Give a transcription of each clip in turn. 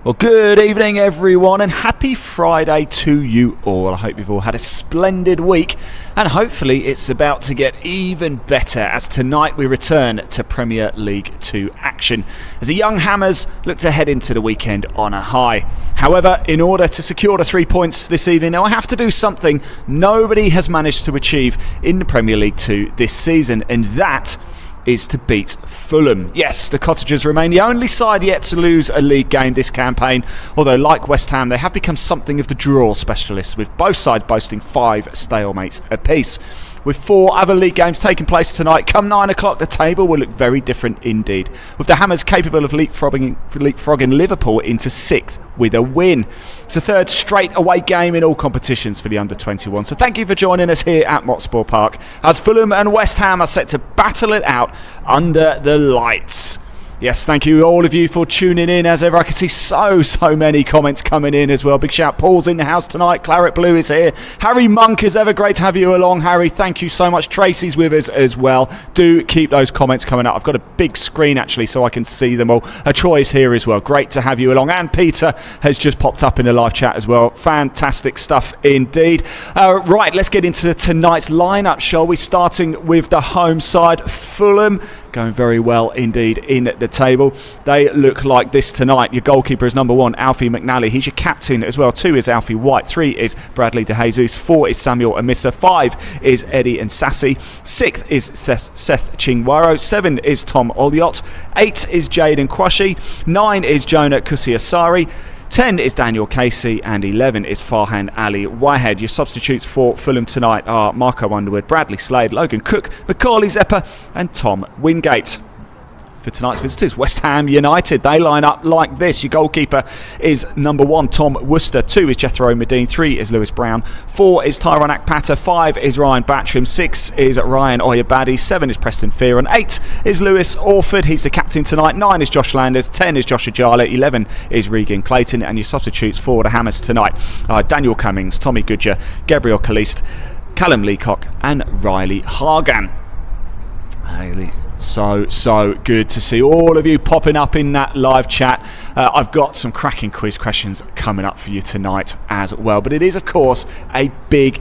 Well, good evening everyone and happy Friday to you all. I hope you've all had a splendid week and hopefully it's about to get even better as tonight we return to Premier League 2 action as the young Hammers look to head into the weekend on a high. However, in order to secure the 3 points this evening, now I have to do something nobody has managed to achieve in the Premier League 2 this season, and that is to beat Fulham. Yes, the Cottagers remain the only side yet to lose a league game this campaign, although like West Ham they have become something of the draw specialists, with both sides boasting 5 stalemates apiece. With 4 other league games taking place tonight, come 9 o'clock the table will look very different indeed, with the Hammers capable of leapfrogging Liverpool into 6th with a win. It's the 3rd straight away game in all competitions for the under-21, so thank you for joining us here at Motspur Park as Fulham and West Ham are set to battle it out under the lights. Yes, thank you all of you for tuning in. As ever, I can see so many comments coming in as well. Big shout, Paul's in the house tonight. Claret Blue is here. Harry Monk, as ever, great to have you along, Harry. Thank you so much. Tracy's with us as well. Do keep those comments coming up. I've got a big screen actually so I can see them all. Troy's here as well. Great to have you along. And Peter has just popped up in the live chat as well. Fantastic stuff indeed. Right, let's get into tonight's lineup, shall we? Starting with the home side, Fulham. Going very well indeed in the table. They look like this tonight. Your goalkeeper is number 1, Alfie McNally. He's your captain as well. 2 is Alfie White. 3 is Bradley De Jesus. 4 is Samuel Amissa. 5 is Eddie Nsassi. 6 is Seth Chingwaro. 7 is Tom Olyot. 8 is Jaden Kwashi. 9 is Jonah Kusiasari. 10 is Daniel Casey and 11 is Farhan Ali Wahed. Your substitutes for Fulham tonight are Marco Underwood, Bradley Slade, Logan Cook, Macaulay Zepper and Tom Wingate. For tonight's visitors, West Ham United, they line up like this. Your goalkeeper is number 1, Tom Worcester. 2 is Jethro Medine. 3 is Lewis Brown. 4 is Tyrone Akpata. 5 is Ryan Batcham. 6 is Ryan Oyabadi. 7 is Preston Fearon. 8 is Lewis Orford. He's the captain tonight. 9 is Josh Landers. 10 is Josh Ajala. 11 is Regan Clayton. And your substitutes for the Hammers tonight are Daniel Cummings, Tommy Goodger, Gabriel Kalist, Callum Leacock and Riley Hargan. So good to see all of you popping up in that live chat. I've got some cracking quiz questions coming up for you tonight as well. But it is, of course, a big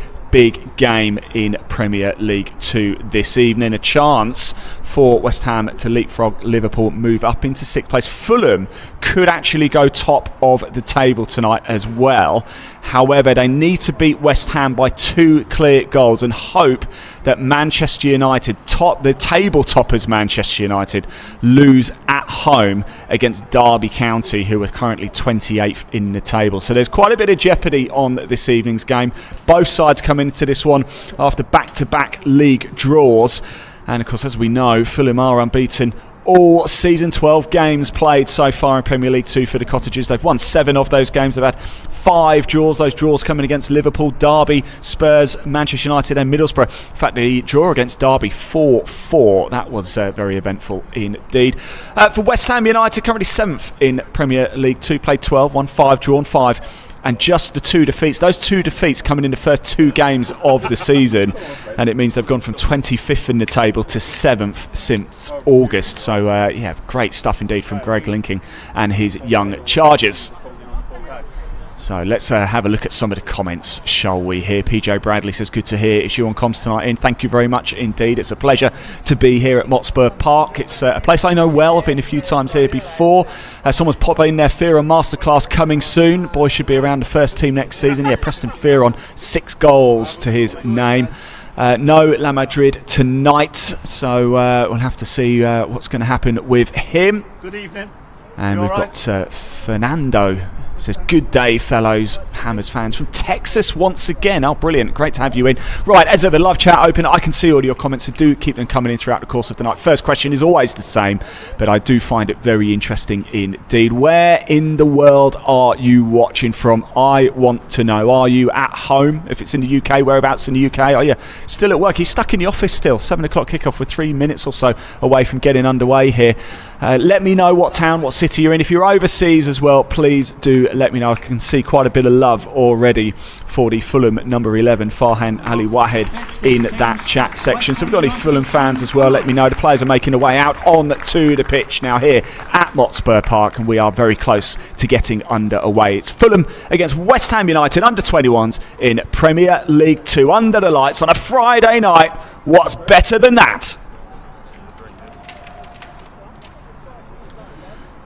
game in Premier League 2 this evening. A chance for West Ham to leapfrog Liverpool, move up into 6th place. Fulham could actually go top of the table tonight as well. However, they need to beat West Ham by 2 clear goals and hope that Manchester United, the table toppers Manchester United, lose at home against Derby County, who are currently 28th in the table. So there's quite a bit of jeopardy on this evening's game. Both sides come into this one after back-to-back league draws. And of course, as we know, Fulham are unbeaten all season. 12 games played so far in Premier League 2 for the Cottagers. They've won 7 of those games. They've had 5 draws. Those draws coming against Liverpool, Derby, Spurs, Manchester United and Middlesbrough. In fact, the draw against Derby 4-4. That was very eventful indeed. For West Ham United, currently 7th in Premier League 2. Played 12, won 5, drawn 5. And just the 2 defeats. Those 2 defeats coming in the first 2 games of the season. And it means they've gone from 25th in the table to 7th since August. So, yeah, great stuff indeed from Greg Linking and his young Chargers. So let's have a look at some of the comments, shall we? Here, PJ Bradley says, good to hear it's you on comms tonight in. Thank you very much indeed. It's a pleasure to be here at Motspur Park. It's a place I know well. I've been a few times here before. Someone's popping in there, Fearon Masterclass coming soon. Boy should be around the first team next season. Yeah, Preston Fearon, 6 goals to his name. No La Madrid tonight, so we'll have to see what's going to happen with him. Good evening. And we've got Fernando. Says, good day, fellows Hammers fans from Texas once again. Oh, brilliant. Great to have you in. Right, as ever, live chat open. I can see all your comments, so do keep them coming in throughout the course of the night. First question is always the same, but I do find it very interesting indeed. Where in the world are you watching from? I want to know. Are you at home? If it's in the UK, whereabouts in the UK? Are you still at work? Are you stuck in the office still? 7 o'clock kickoff. We're 3 minutes or so away from getting underway here. Let me know what town, what city you're in. If you're overseas as well, please do do let me know. I can see quite a bit of love already for the Fulham number 11, Farhan Ali Wahed, in that chat section. So we've got any Fulham fans as well. Let me know. The players are making their way out on to the pitch now here at Hotspur Park, and we are very close to getting underway. It's Fulham against West Ham United under 21s in Premier League 2 under the lights on a Friday night. What's better than that?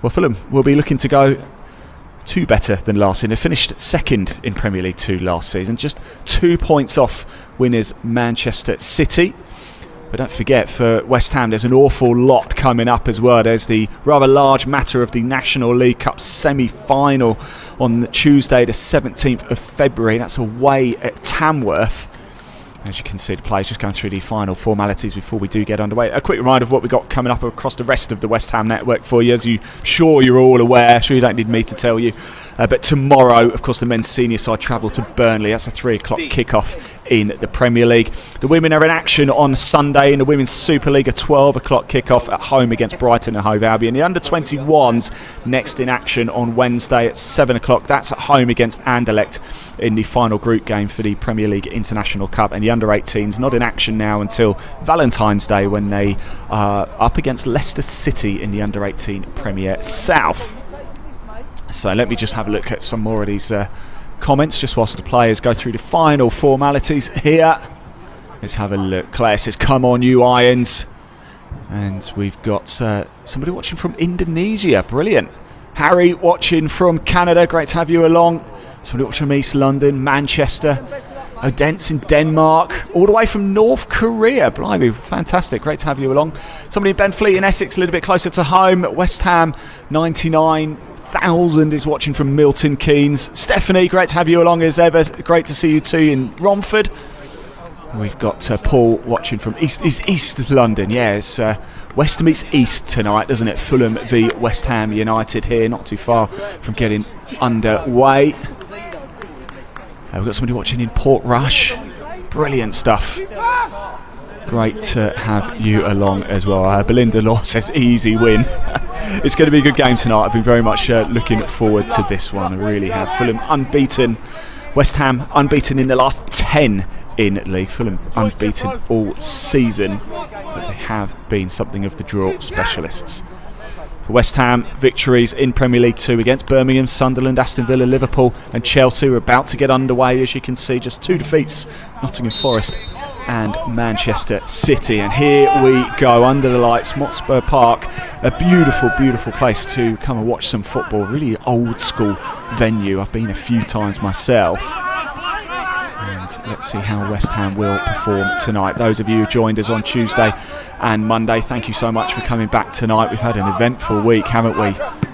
Well, Fulham will be looking to go two better than last season. They finished second in Premier League 2 last season, just 2 points off winners Manchester City. But don't forget, for West Ham, there's an awful lot coming up as well. There's the rather large matter of the National League Cup semi-final on Tuesday, the 17th of February. That's away at Tamworth. As you can see, the players just going through the final formalities before we do get underway. A quick reminder of what we've got coming up across the rest of the West Ham network for you, as you're all aware. Sure, you don't need me to tell you. But tomorrow, of course, the men's senior side travel to Burnley. That's a 3 o'clock kickoff in the Premier League. The women are in action on Sunday in the Women's Super League, a 12 o'clock kickoff at home against Brighton and Hove Albion. The under-21s next in action on Wednesday at 7 o'clock. That's at home against Anderlecht in the final group game for the Premier League International Cup. And the under-18s not in action now until Valentine's Day, when they are up against Leicester City in the under-18 Premier South. So let me just have a look at some more of these comments just whilst the players go through the final formalities here. Let's have a look. Claire says, come on you Irons. And we've got somebody watching from Indonesia. Brilliant. Harry watching from Canada. Great to have you along. Somebody watching from East London, Manchester. Odense in Denmark. All the way from North Korea. Blimey, fantastic. Great to have you along. Somebody in Benfleet in Essex, a little bit closer to home. West Ham 99,000 is watching from Milton Keynes. Stephanie, great to have you along as ever. Great to see you too in Romford. We've got Paul watching from East London. Yeah, it's West meets East tonight, doesn't it? Fulham v West Ham United here, not too far from getting underway. We've got somebody watching in Portrush. Brilliant stuff. Great to have you along as well. Belinda Law says easy win. It's going to be a good game tonight. I've been very much looking forward to this one. I really have. Fulham unbeaten. West Ham unbeaten in the last 10 in league. Fulham unbeaten all season, but they have been something of the draw specialists. For West Ham, victories in Premier League 2 against Birmingham, Sunderland, Aston Villa, Liverpool and Chelsea are about to get underway. As you can see, just 2 defeats, Nottingham Forest and Manchester City. And here we go under the lights, Hotspur Park, a beautiful, beautiful place to come and watch some football. Really old school venue. I've been a few times myself. And let's see how West Ham will perform tonight. Those of you who joined us on Tuesday and Monday, thank you so much for coming back tonight. We've had an eventful week, haven't we?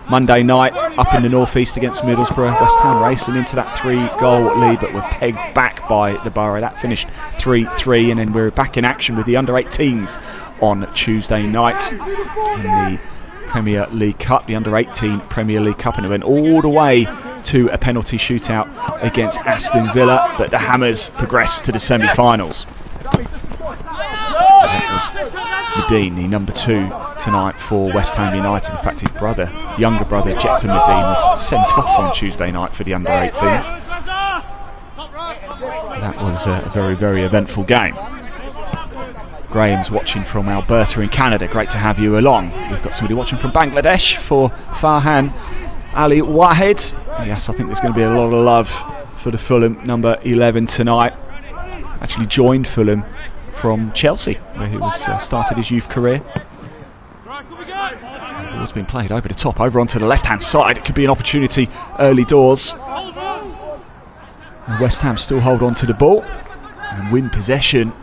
Monday night, up in the northeast against Middlesbrough. West Ham racing into that 3-goal lead, but were pegged back by the Borough. That finished 3-3, and then we're back in action with the under-18s on Tuesday night in the Premier League Cup, the under-18 Premier League Cup, and it went all the way to a penalty shootout against Aston Villa, but the Hammers progressed to the semi-finals. That was Medine, the number 2 tonight for West Ham United. In fact, his brother, younger brother, Jector Medine, was sent off on Tuesday night for the under-18s. That was a very, very eventful game. Graham's watching from Alberta in Canada. Great to have you along. We've got somebody watching from Bangladesh for Farhan Ali Wahed. Yes, I think there's going to be a lot of love for the Fulham number 11 tonight. Actually joined Fulham from Chelsea, where he was started his youth career. And the ball's been played over the top, over onto the left-hand side. It could be an opportunity early doors. And West Ham still hold on to the ball and win possession.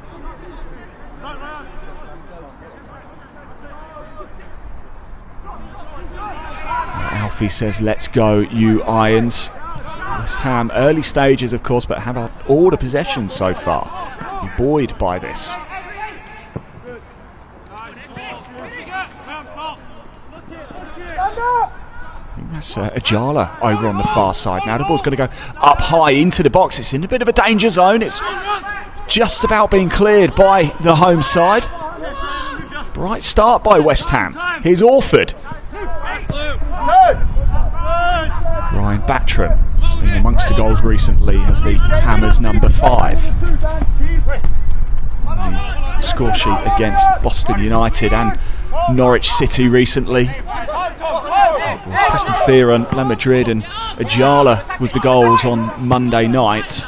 Alfie says, let's go, you Irons. West Ham, early stages, of course, but have had all the possession so far. I'm buoyed by this. I think that's Ajala over on the far side. Now the ball's going to go up high into the box. It's in a bit of a danger zone. It's just about being cleared by the home side. Bright start by West Ham. Here's Orford. Ryan Battram has been amongst the goals recently as the Hammers number 5. On the score sheet against Boston United and Norwich City recently. It was Preston Fearon, La Madrid and Ajala with the goals on Monday night.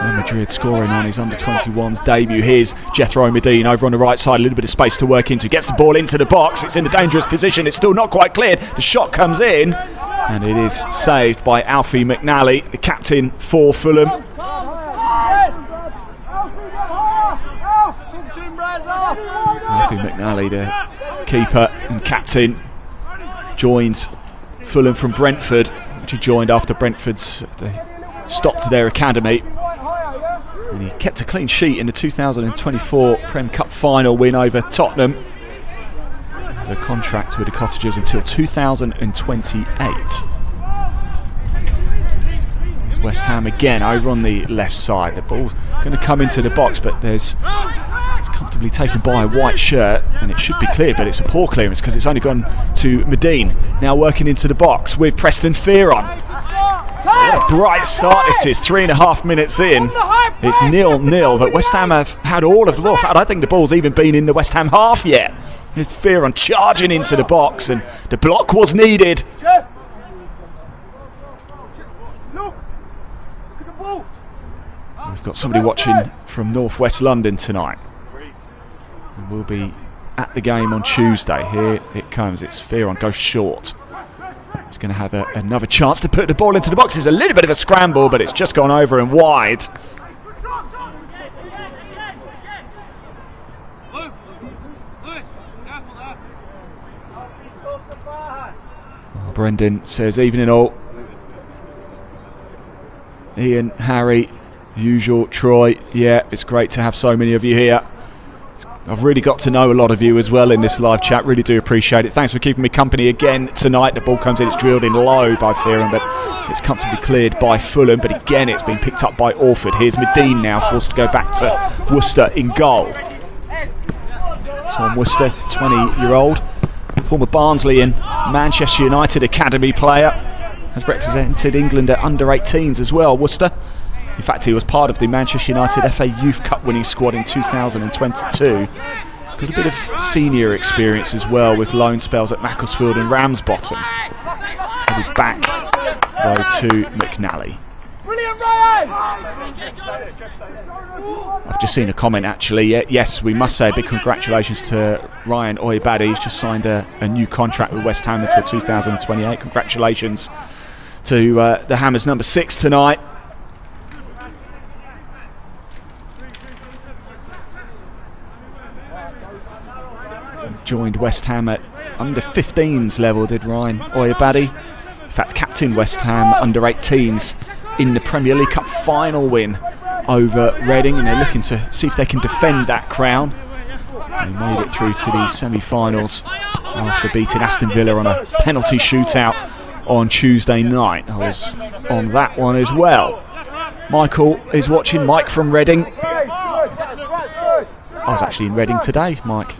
La Madrid scoring on his under-21's debut. Here's Jethro Medine over on the right side, a little bit of space to work into. Gets the ball into the box, it's in a dangerous position, it's still not quite cleared. The shot comes in and it is saved by Alfie McNally, the captain for Fulham. Alfie McNally, the keeper and captain, joined Fulham from Brentford, which he joined after Brentford's they stopped their academy. And he kept a clean sheet in the 2024 Prem Cup final win over Tottenham. There's a contract with the Cottagers until 2028. There's West Ham again over on the left side. The ball's going to come into the box, but it's comfortably taken by a white shirt, and it should be cleared, but it's a poor clearance because it's only gone to Medine. Now working into the box with Preston Fearon. What a bright start this is, 3.5 minutes in. It's 0-0, but West Ham have had all of the ball. In fact, I don't think the ball's even been in the West Ham half yet. Here's Fearon charging into the box, and the block was needed. We've got somebody watching from North West London tonight. We'll be at the game on Tuesday. Here it comes. It's Fearon, goes short. He's going to have another chance to put the ball into the box. It's a little bit of a scramble, but it's just gone over and wide. Well, Brendan says, evening all. Ian, Harry, usual, Troy. Yeah, it's great to have so many of you here. I've really got to know a lot of you as well in this live chat. Really do appreciate it. Thanks for keeping me company again tonight. The ball comes in, it's drilled in low by Fearon, but it's comfortably cleared by Fulham. But again, it's been picked up by Orford. Here's Medine now, forced to go back to Worcester in goal. Tom Worcester, 20-year-old, former Barnsley and Manchester United academy player. Has represented England at under-18s as well, Worcester. In fact, he was part of the Manchester United FA Youth Cup winning squad in 2022. He's got a bit of senior experience as well with loan spells at Macclesfield and Ramsbottom. He's headed back, though, to McNally. I've just seen a comment, actually. Yes, we must say a big congratulations to Ryan Oyebade. He's just signed a new contract with West Ham until 2028. Congratulations to the Hammers number 6 tonight. Joined West Ham at under 15s level, did Ryan Oyebade. In fact, captain West Ham under 18s in the Premier League Cup final win over Reading, and they're looking to see if they can defend that crown. They made it through to the semi-finals after beating Aston Villa on a penalty shootout on Tuesday night. I was on that one as well. Michael is watching. Mike from Reading. I was actually in Reading today, Mike.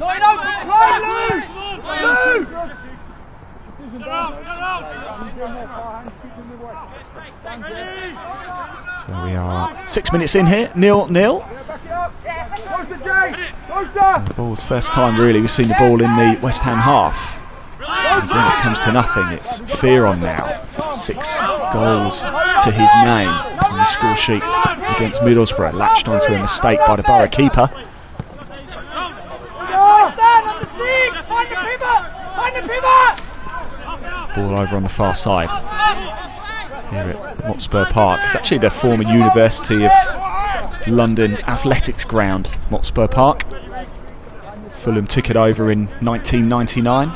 So we are 6 minutes in here, 0-0. The ball's first time really we've seen the ball in the West Ham half. And again, it comes to nothing. It's Fearon now. 6 goals to his name. It's on the score sheet against Middlesbrough. Latched onto a mistake by the Borough keeper. Ball over on the far side here at Motspur Park. It's actually the former University of London athletics ground, Motspur Park. Fulham took it over in 1999.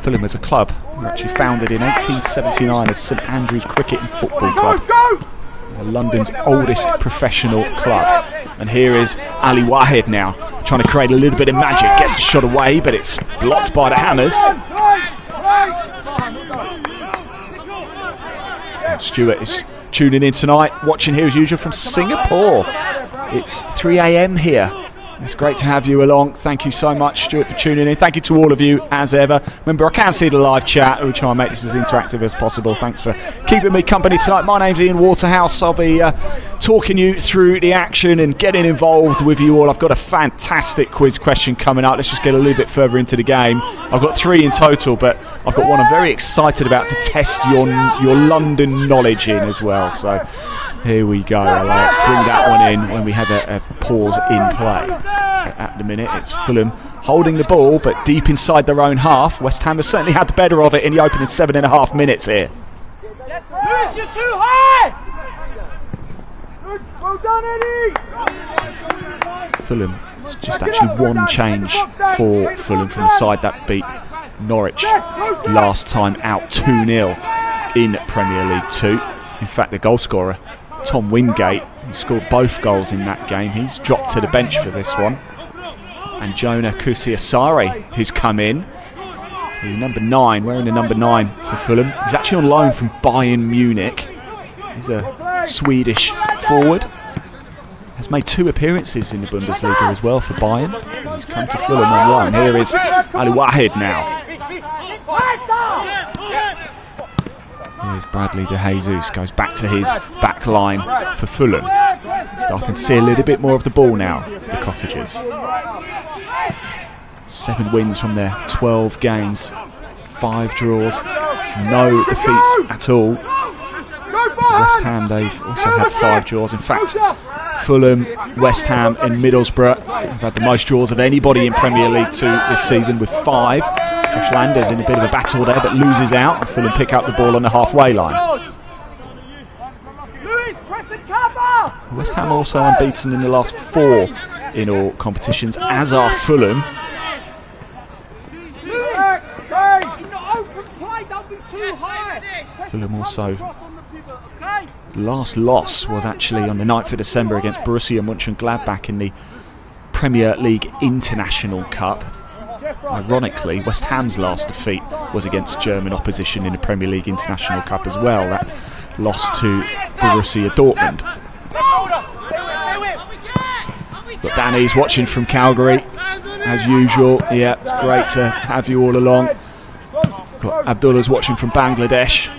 Fulham as a club were actually founded in 1879 as St Andrews Cricket and Football Club, London's oldest professional club. And here is Ali Wahed now, trying to create a little bit of magic. Gets the shot away, but it's blocked by the Hammers. Stuart is tuning in tonight, watching here as usual from Singapore. It's 3 a.m. here It's great to have you along. Thank you so much, Stuart, for tuning in. Thank you to all of you, as ever. Remember, I can see the live chat. We try and make this as interactive as possible. Thanks for keeping me company tonight. My name's Ian Waterhouse. I'll be talking you through the action and getting involved with you all. I've got a fantastic quiz question coming up. Let's just get a little bit further into the game. I've got 3 in total, but I've got one I'm very excited about to test your London knowledge in as well. So here we go. I'll bring that one in when we have a pause in play. At the minute, it's Fulham holding the ball, but deep inside their own half. West Ham has certainly had the better of it in the opening 7.5 minutes here. Lewis, you're too high! Well done, Eddie! Fulham, it's just actually one change for Fulham from the side that beat Norwich last time out 2-0 in Premier League 2. In fact, the goal scorer, Tom Wingate, he scored both goals in that game. He's dropped to the bench for this one. And Jonah Kusiasare, who's come in. He's number 9, wearing the number 9 for Fulham. He's actually on loan from Bayern Munich. He's a Swedish forward. Has made 2 appearances in the Bundesliga as well for Bayern. He's come to Fulham on loan. Here is Ali Wahid now. Here's Bradley De Jesus, goes back to his back line for Fulham. Starting to see a little bit more of the ball now, the Cottagers. 7 wins from their 12 games, 5 draws, no defeats at all. West Ham, they've also had 5 draws. In fact, Fulham, West Ham and Middlesbrough have had the most draws of anybody in Premier League 2 this season with 5. Josh Landers in a bit of a battle there, but loses out, and Fulham pick up the ball on the halfway line. West Ham also unbeaten in the last 4 in all competitions, as are Fulham. Fulham also, the last loss was actually on the 9th of December against Borussia Mönchengladbach in the Premier League International Cup. Ironically, West Ham's last defeat was against German opposition in the Premier League International Cup as well. That lost to Borussia Dortmund. Got Danny's watching from Calgary, as usual. Yeah, it's great to have you all along. Got Abdullah's watching from Bangladesh.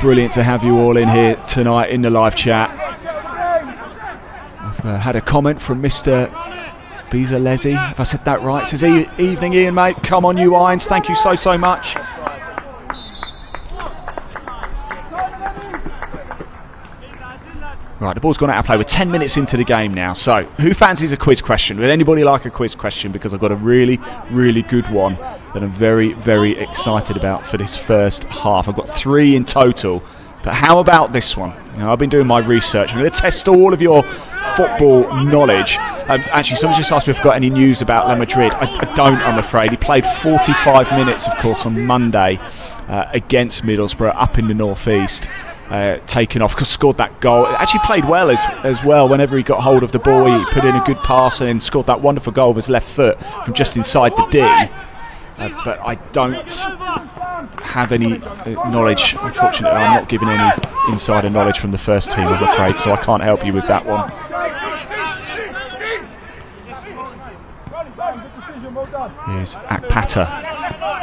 Brilliant to have you all in here tonight in the live chat. I've had a comment from Mr. Bizalezi, if I said that right. Says, evening Ian mate, come on you Irons, thank you so much. Right, the ball's gone out of play. We're 10 minutes into the game now. So, who fancies a quiz question? Would anybody like a quiz question? Because I've got a really good one that I'm very excited about for this first half. I've got 3 in total. But how about this one? You know, I've been doing my research. I'm going to test all of your football knowledge. Actually, someone just asked me if I've got any news about Le Madrid. I don't, I'm afraid. He played 45 minutes, of course, on Monday against Middlesbrough up in the northeast. Taken off, scored that goal. Actually played well as well. Whenever he got hold of the ball, he put in a good pass and scored that wonderful goal with his left foot from just inside the D. But I don't have any knowledge. Unfortunately, I'm not given any insider knowledge from the first team, I'm afraid, so I can't help you with that one. Here's Akpata.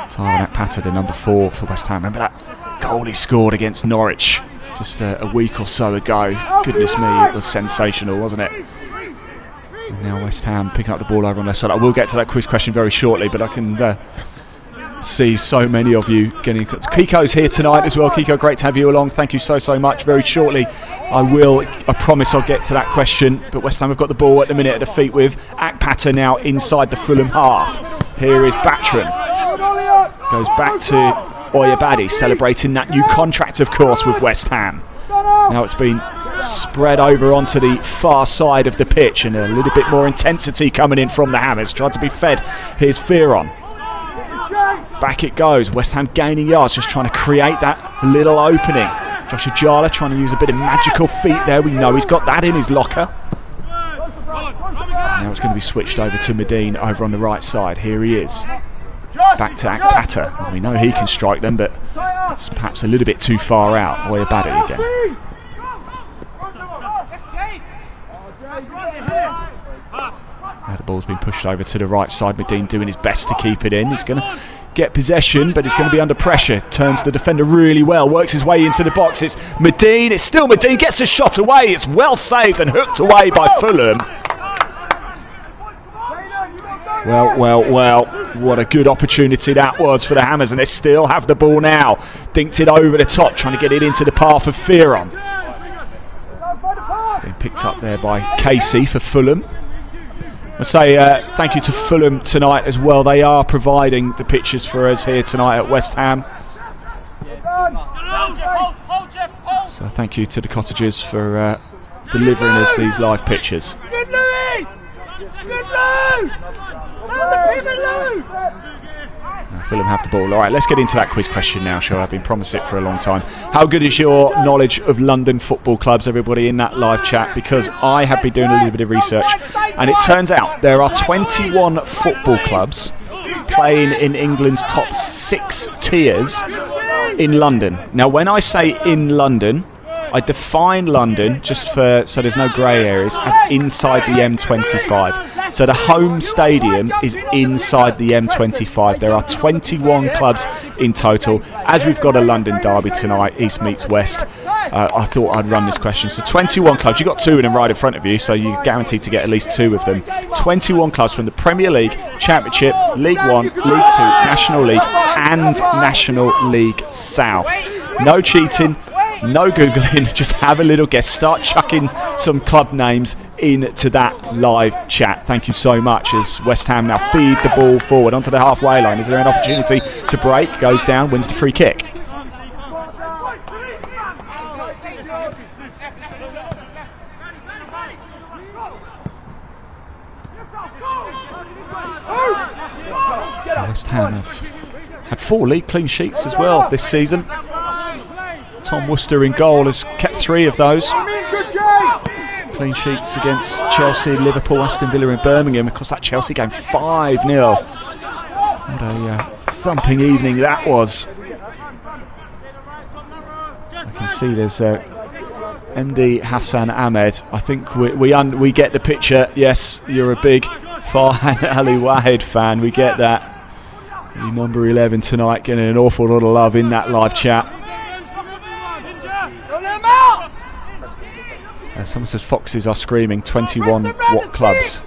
Tyrone Akpata, the number 4 for West Ham. Remember that goal he scored against Norwich just a week or so ago? Goodness me, it was sensational, wasn't it? And now West Ham picking up the ball over on their side. I will get to that quiz question very shortly, but I can see so many of you getting... Kiko's here tonight as well. Kiko, great to have you along. Thank you so much. Very shortly, I promise I'll get to that question. But West Ham have got the ball at the minute at the feet with Akpata now inside the Fulham half. Here is Batron. Goes back to Oyabadi, celebrating that new contract, of course, with West Ham. Now it's been spread over onto the far side of the pitch, and a little bit more intensity coming in from the Hammers. Tried to be fed. Here's Fearon. Back it goes. West Ham gaining yards, just trying to create that little opening. Josh Ajala trying to use a bit of magical feet there. We know he's got that in his locker. And now it's going to be switched over to Medine over on the right side. Here he is. Back to Akpata. We know he can strike them, but it's perhaps a little bit too far out. Oyabadi again. The ball's been pushed over to the right side. Medine doing his best to keep it in. He's going to get possession, but he's going to be under pressure. Turns the defender really well, works his way into the box. It's Medine, it's still Medine, gets a shot away. It's well saved and hooked away by Fulham. Well, what a good opportunity that was for the Hammers, and they still have the ball now. Dinked it over the top, trying to get it into the path of Fearon. Being picked up there by Casey for Fulham. I say thank you to Fulham tonight as well. They are providing the pictures for us here tonight at West Ham. So thank you to the Cottagers for delivering us these live pictures. Good Lewis! Good Lou! Fulham have the ball. All right, let's get into that quiz question now, shall I? I've been promised it for a long time. How good is your knowledge of London football clubs, everybody in that live chat? Because I have been doing a little bit of research, and it turns out there are 21 football clubs playing in England's top 6 tiers in London. Now, when I say in London, I define London, just for so there's no grey areas, as inside the M25. So the home stadium is inside the M25. There are 21 clubs in total. As we've got a London derby tonight, East meets West, I thought I'd run this question. So 21 clubs, you've got 2 of them right in front of you, so you're guaranteed to get at least 2 of them. 21 clubs from the Premier League, Championship, League 1, League 2, National League and National League South. No cheating. No Googling, just have a little guess. Start chucking some club names into that live chat. Thank you so much as West Ham now feed the ball forward onto the halfway line. Is there an opportunity to break? Goes down, wins the free kick. West Ham have had 4 league clean sheets as well this season. Tom Worcester in goal has kept 3 of those. Clean sheets against Chelsea, Liverpool, Aston Villa and Birmingham. Of course, that Chelsea game 5-0. What a thumping evening that was. I can see there's MD Hassan Ahmed. I think we get the picture. Yes, you're a big Farhan Ali Wahid fan. We get that. The number 11 tonight getting an awful lot of love in that live chat. Someone says Foxes are screaming 21 what clubs?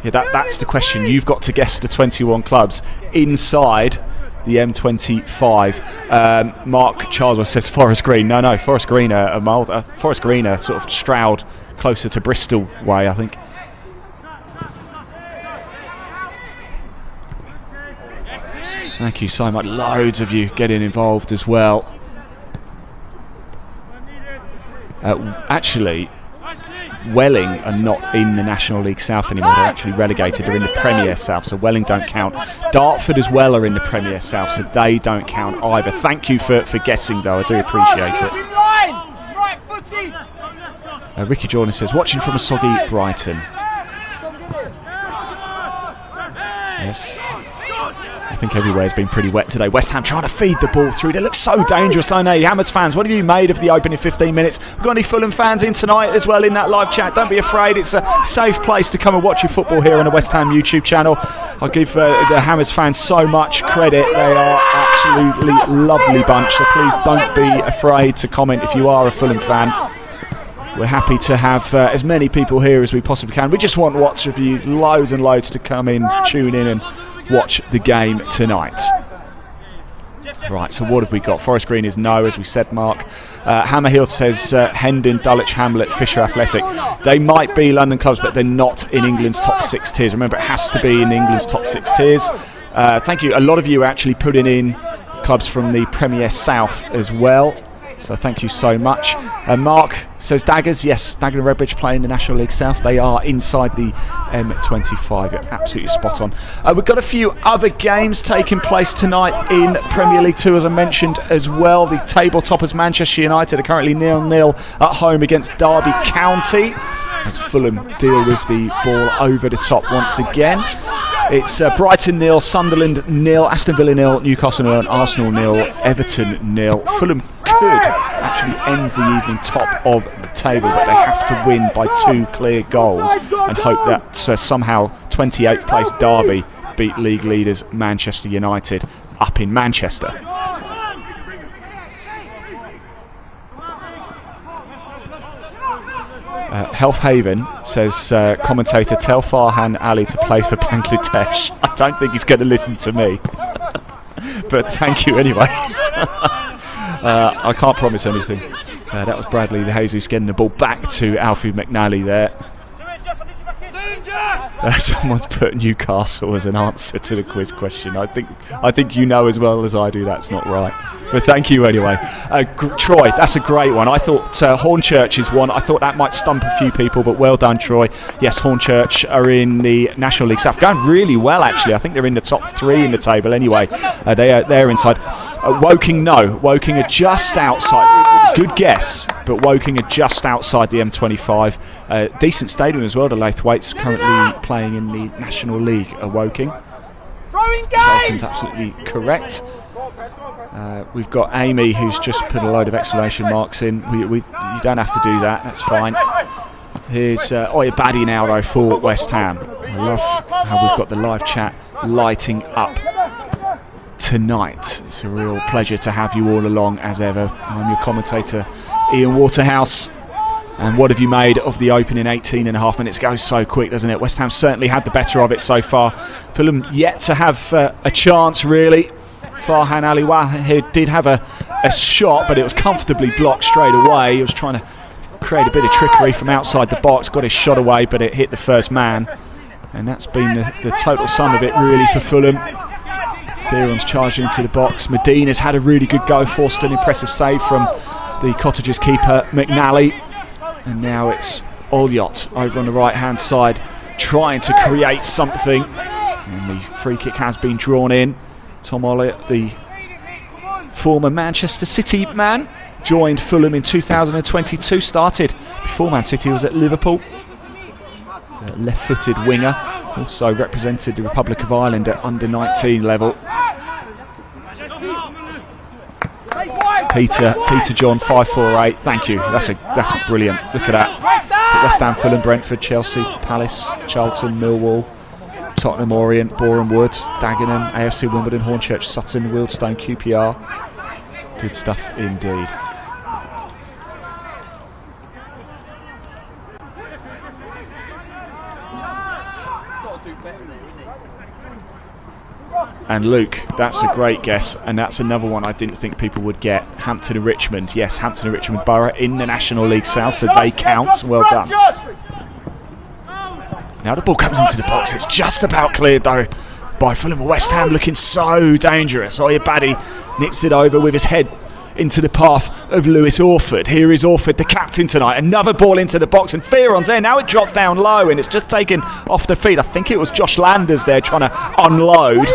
Yeah, that's the question. You've got to guess the 21 clubs inside the M25. Mark Charlesworth says Forest Green. No, Forest Green are Forest Green are sort of Stroud, closer to Bristol way, I think. Thank you so much. Loads of you getting involved as well. Actually, Welling are not in the National League South anymore. They're actually relegated. They're in the Premier South, so Welling don't count. Dartford as well are in the Premier South, so they don't count either. Thank you for guessing, though. I do appreciate it. Ricky Jordan says, watching from a soggy Brighton. Yes. I think everywhere has been pretty wet today. West Ham trying to feed the ball through. They look so dangerous, don't they? Hammers fans, what have you made of the opening 15 minutes? We've got any Fulham fans in tonight as well in that live chat? Don't be afraid. It's a safe place to come and watch your football here on the West Ham YouTube channel. I give the Hammers fans so much credit. They are absolutely lovely bunch. So please don't be afraid to comment if you are a Fulham fan. We're happy to have as many people here as we possibly can. We just want lots of you, loads and loads, to come in, tune in and watch the game tonight. Right, so what have we got? Forest Green is no, as we said, Mark. Hammerhill says Hendon, Dulwich Hamlet, Fisher Athletic. They might be London clubs, but they're not in England's top 6 tiers. Remember, it has to be in England's top 6 tiers. Thank you. A lot of you are actually putting in clubs from the Premier South as well. So thank you so much. Mark says Daggers. Yes, Dagenham and Redbridge play in the National League South. They are inside the M25. You're absolutely spot on. We've got a few other games taking place tonight in Premier League 2, as I mentioned as well. The table toppers Manchester United are currently 0-0 at home against Derby County, as Fulham deal with the ball over the top once again. It's Brighton 0, Sunderland 0, Aston Villa 0, Newcastle 0, Arsenal 0, Everton 0. Fulham could actually end the evening top of the table, but they have to win by 2 clear goals and hope that somehow 28th place Derby beat league leaders Manchester United up in Manchester. Health Haven says, commentator, tell Farhan Ali to play for Bangladesh. I don't think he's going to listen to me. But thank you anyway. I can't promise anything. That was Bradley De Jesus getting the ball back to Alfie McNally there. Someone's put Newcastle as an answer to the quiz question. I think you know as well as I do that's not right. But thank you anyway. Troy, that's a great one. I thought Hornchurch is one. I thought that might stump a few people, but well done, Troy. Yes, Hornchurch are in the National League South. Going really well, actually. I think they're in the top 3 in the table anyway. They're inside. Woking, no. Woking are just outside. Good guess, but Woking are just outside the M25. Decent stadium as well, the Laithwaites, currently playing in the National League. Woking. Charlton's absolutely correct. We've got Amy, who's just put a load of exclamation marks in. You don't have to do that, that's fine. Here's Oya Baddy now, though, for West Ham. I love how we've got the live chat lighting up tonight. It's a real pleasure to have you all along, as ever. I'm your commentator, Ian Waterhouse. And what have you made of the opening 18 and a half minutes? It goes so quick, doesn't it? West Ham certainly had the better of it so far. Fulham yet to have a chance, really. Farhan Ali did have a shot, but it was comfortably blocked straight away. He was trying to create a bit of trickery from outside the box, got his shot away, but it hit the first man. And that's been the total sum of it, really, for Fulham. Theron's charging into the box. Medina's had a really good go, forced an impressive save from the Cottagers keeper, McNally. And now it's Olyot over on the right-hand side, trying to create something. And the free kick has been drawn in. Tom Olyot, the former Manchester City man, joined Fulham in 2022, started before Man City was at Liverpool. A left-footed winger, also represented the Republic of Ireland at under-19 level. Peter John 548, thank you. That's brilliant. Look at that. West Ham, Fulham, Brentford, Chelsea, Palace, Charlton, Millwall, Tottenham, Orient, Boreham Wood, Dagenham, AFC Wimbledon, Hornchurch, Sutton, Wealdstone, QPR. Good stuff indeed. And Luke, that's a great guess, and that's another one I didn't think people would get. Hampton and Richmond. Yes, Hampton and Richmond Borough in the National League South, so they count. Well done. Now the ball comes into the box. It's just about cleared, though, by Fulham. West Ham looking so dangerous. Oya Baddy nips it over with his head into the path of Lewis Orford. Here is Orford, the captain tonight. Another ball into the box, and Theron's there. Now it drops down low, and it's just taken off the feet. I think it was Josh Landers there trying to unload.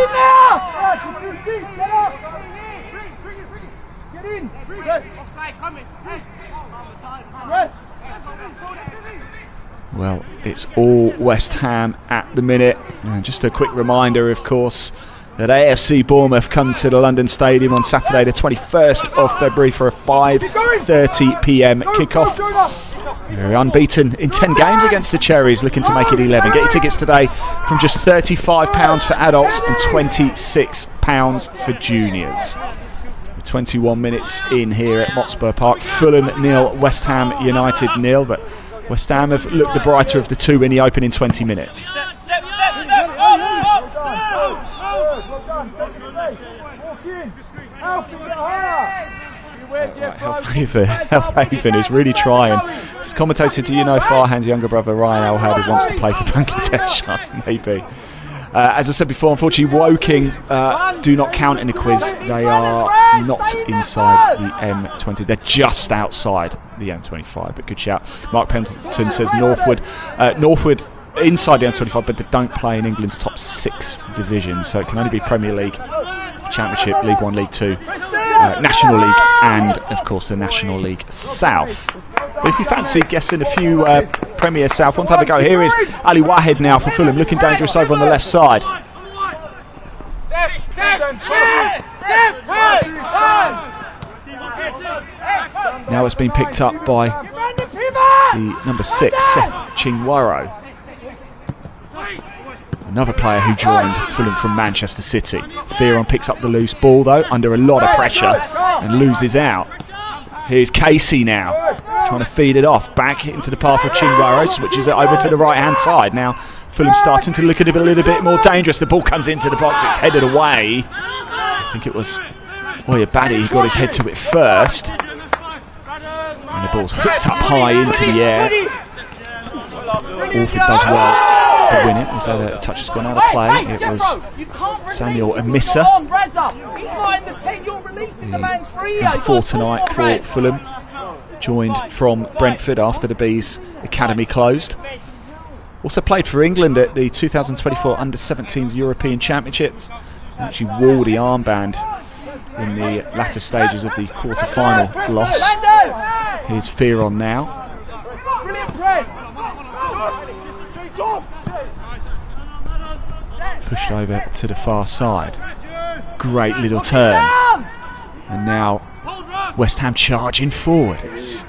Well, it's all West Ham at the minute. And just a quick reminder, of course, that AFC Bournemouth come to the London Stadium on Saturday the 21st of February for a 5:30 p.m. kickoff. They're unbeaten in 10 games against the Cherries, looking to make it 11. Get your tickets today from just £35 for adults and £26 for juniors. 21 minutes in here at Motspur Park. Fulham 0, West Ham United 0, but West Ham have looked the brighter of the two in the opening 20 minutes. Health Haven is really trying. This commentator, do you know Farhan's younger brother Ryan Al-Hadi wants to play for Bangladesh? Maybe. As I said before, unfortunately, Woking do not count in the quiz. They are not inside the M20. They're just outside the M25, but good shout. Mark Pendleton says Northwood. Northwood inside the M25, but they don't play in England's top 6 divisions, so it can only be Premier League, Championship, League 1, League 2, National League, and, of course, the National League South. But if you fancy guessing a few Premier South ones, have a go. Here is Ali Wahed now for Fulham, looking dangerous over on the left side. Now it's been picked up by the number 6, Seth Chingwaro. Another player who joined Fulham from Manchester City. Fearon picks up the loose ball though, under a lot of pressure, and loses out. Here's Casey now, trying to feed it off, back into the path of Chingwaro, switches it over to the right-hand side. Now Fulham starting to look a little bit more dangerous. The ball comes into the box, it's headed away. I think it was Oyabadi who got his head to it first. And the ball's hooked up high into the air. Orford does well to win it, as the touch has gone out of play. It was Samuel Amissa, number 4 tonight for Fulham, joined from Brentford after the Bees academy closed. Also played for England at the 2024 Under-17s European Championships, and actually wore the armband in the latter stages of the quarter-final loss. Here's Fearon now. Pushed over to the far side. Great little turn. And now West Ham charging forward. It's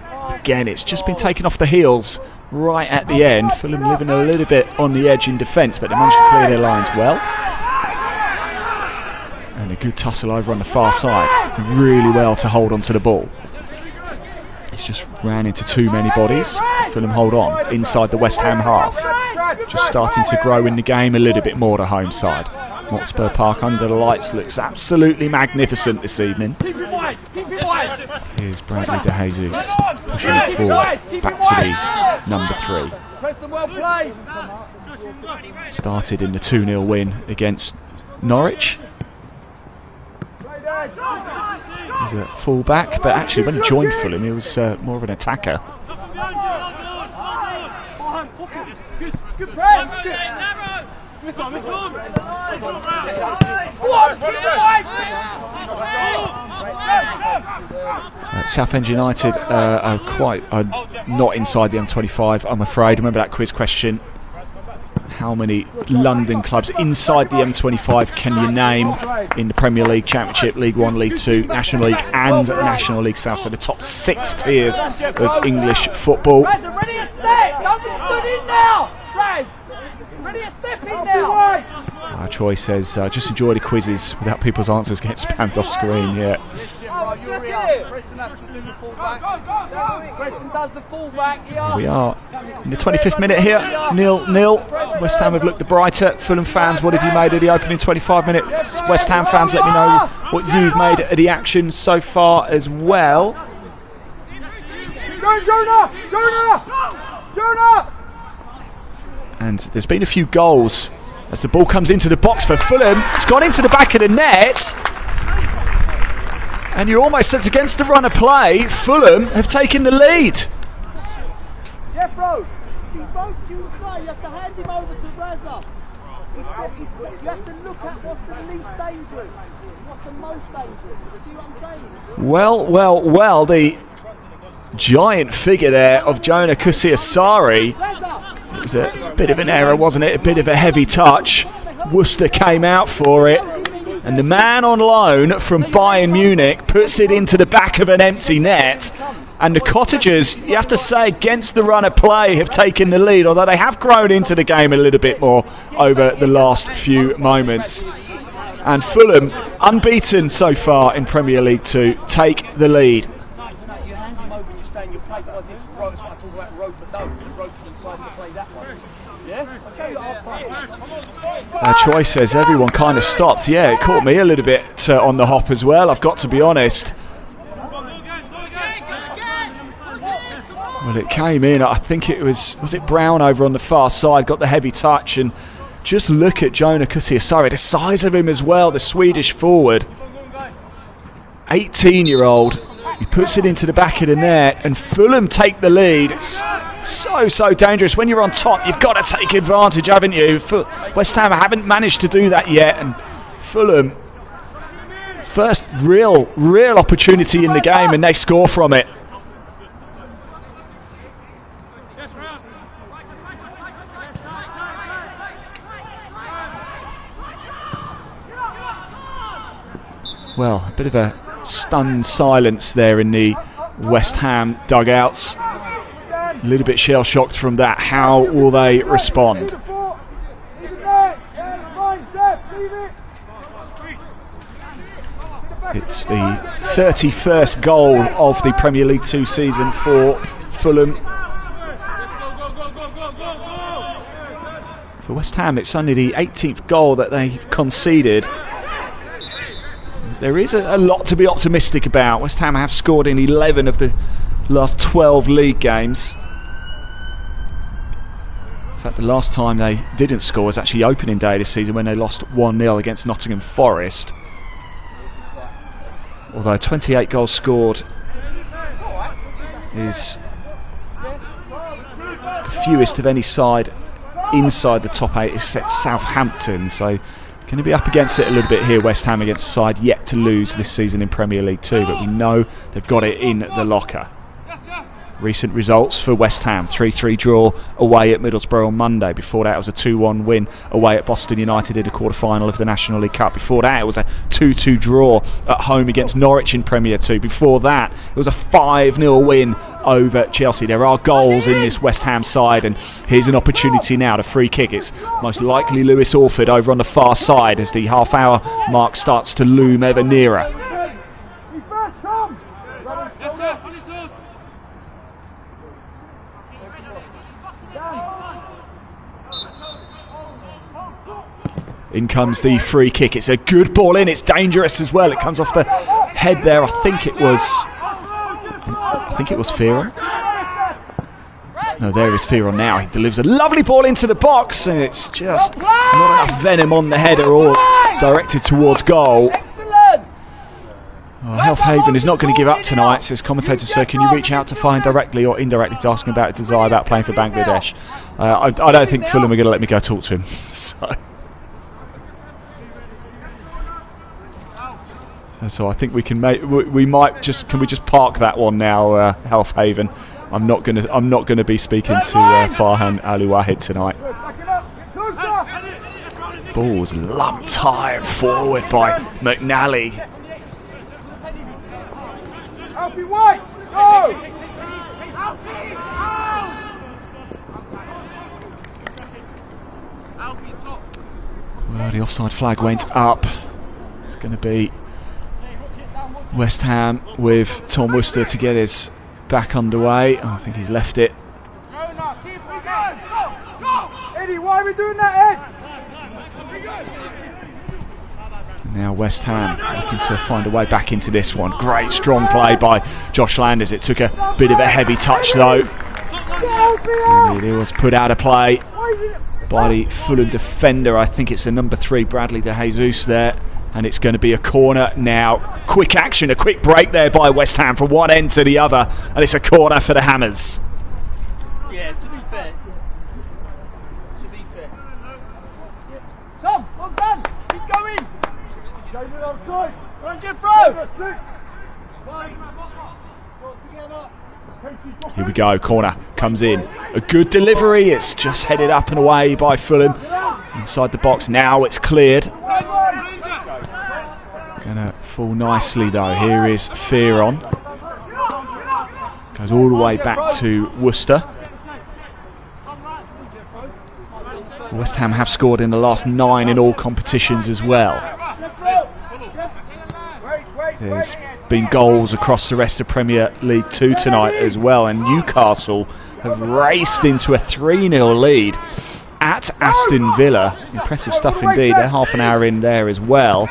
just been taken off the heels right at the end. Fulham living a little bit on the edge in defence, but they managed to clear their lines well. And a good tussle over on the far side. Did really well to hold on to the ball. It's just ran into too many bodies. Fulham hold on inside the West Ham half. Just starting to grow in the game a little bit more, the home side. Hotspur Park under the lights looks absolutely magnificent this evening. Here's Bradley De Jesus pushing it forward, back to the number 3. Started in the 2-0 win against Norwich. He's a full-back, but actually when he joined Fulham he was more of an attacker. Good press. Southend United are not inside the M25, I'm afraid. Remember that quiz question? How many London clubs inside the M25 can you name in the Premier League, Championship, League 1, League 2, National League and National League South? So the top 6 tiers of English football. Troy says, just enjoy the quizzes without people's answers getting spammed off screen. Yeah. We are in the 25th minute here, 0-0. West Ham have looked the brighter. Fulham fans, what have you made of the opening 25 minutes? West Ham fans, let me know what you've made of the action so far as well. And there's been a few goals as the ball comes into the box for Fulham. It's gone into the back of the net. And you're almost set against the run of play. Fulham have taken the lead. Yeah, bro. He votes you inside. You have to hand him over to Reza. You have to look at what's the least dangerous. What's the most dangerous. You see what I'm saying? Well. The giant figure there of Jonah Kusiasari. It was a bit of an error, wasn't it? A bit of a heavy touch. Worcester came out for it. And the man on loan from Bayern Munich puts it into the back of an empty net. And the Cottagers, you have to say, against the run of play, have taken the lead, although they have grown into the game a little bit more over the last few moments. And Fulham, unbeaten so far in Premier League 2, take the lead. Troy says everyone kind of stopped. Yeah, it caught me a little bit on the hop as well, I've got to be honest. Well, it came in, I think it was it Brown over on the far side, got the heavy touch, and just look at Jonah Kusiasari, the size of him as well, the Swedish forward. 18-year-old, he puts it into the back of the net, and Fulham take the lead. It's so dangerous. When you're on top, you've got to take advantage, haven't you? West Ham haven't managed to do that yet, and Fulham, first real opportunity in the game, and they score from it. Well, a bit of a stunned silence there in the West Ham dugouts. A little bit shell-shocked from that. How will they respond? It's the 31st goal of the Premier League 2 season for Fulham. For West Ham, it's only the 18th goal that they've conceded. There is a lot to be optimistic about. West Ham have scored in 11 of the last 12 league games. In fact, the last time they didn't score was actually opening day this season when they lost 1-0 against Nottingham Forest. Although 28 goals scored is the fewest of any side inside the top 8 except Southampton. So going to be up against it a little bit here, West Ham, against a side yet to lose this season in Premier League 2, but we know they've got it in the locker. Recent results for West Ham: 3-3 draw away at Middlesbrough on Monday. Before that it was a 2-1 win away at Boston United in the quarter-final of the National League Cup. Before that it was a 2-2 draw at home against Norwich in Premier 2. Before that it was a 5-0 win over Chelsea. There are goals in this West Ham side, and here's an opportunity now. The free kick, it's most likely Lewis Orford over on the far side as the half-hour mark starts to loom ever nearer. In comes the free kick. It's a good ball in. It's dangerous as well. It comes off the head there. I think it was Fearon. No, there is Fearon now. He delivers a lovely ball into the box, and it's just not enough venom on the header or directed towards goal. Well, Health Haven is not going to give up tonight, says commentator Sir. Can you reach out to Fine directly or indirectly to ask him about his desire about playing for Bangladesh? I don't think Fulham are going to let me go talk to him. So I think we can make. We might just. Can we just park that one now, Health Haven? I'm not gonna be speaking to Farhan Ali-Wahid tonight. Ball's lumped high forward by McNally. Well, the offside flag went up. It's going to be West Ham with Tom Worcester to get his back underway. Oh, I think he's left it. Eddie, why are we doing that, Ed? Now West Ham looking to find a way back into this one. Great strong play by Josh Landers. It took a bit of a heavy touch though. And it was put out of play by the Fulham defender. I think it's the number 3, Bradley De Jesus there. And it's going to be a corner now. Quick action, a quick break there by West Ham from one end to the other. And it's a corner for the Hammers. Yeah, to be fair. Yeah. Tom, well done. Keep going. David outside. Run, Jeffro. Here we go, corner comes in. A good delivery. It's just headed up and away by Fulham. Inside the box, now it's cleared. Gonna fall nicely though. Here is Fearon. Goes all the way back to Worcester. West Ham have scored in the last 9 in all competitions as well. There's been goals across the rest of Premier League 2 tonight as well, and Newcastle have raced into a 3-0 lead at Aston Villa. Impressive stuff indeed. They're half an hour in there as well.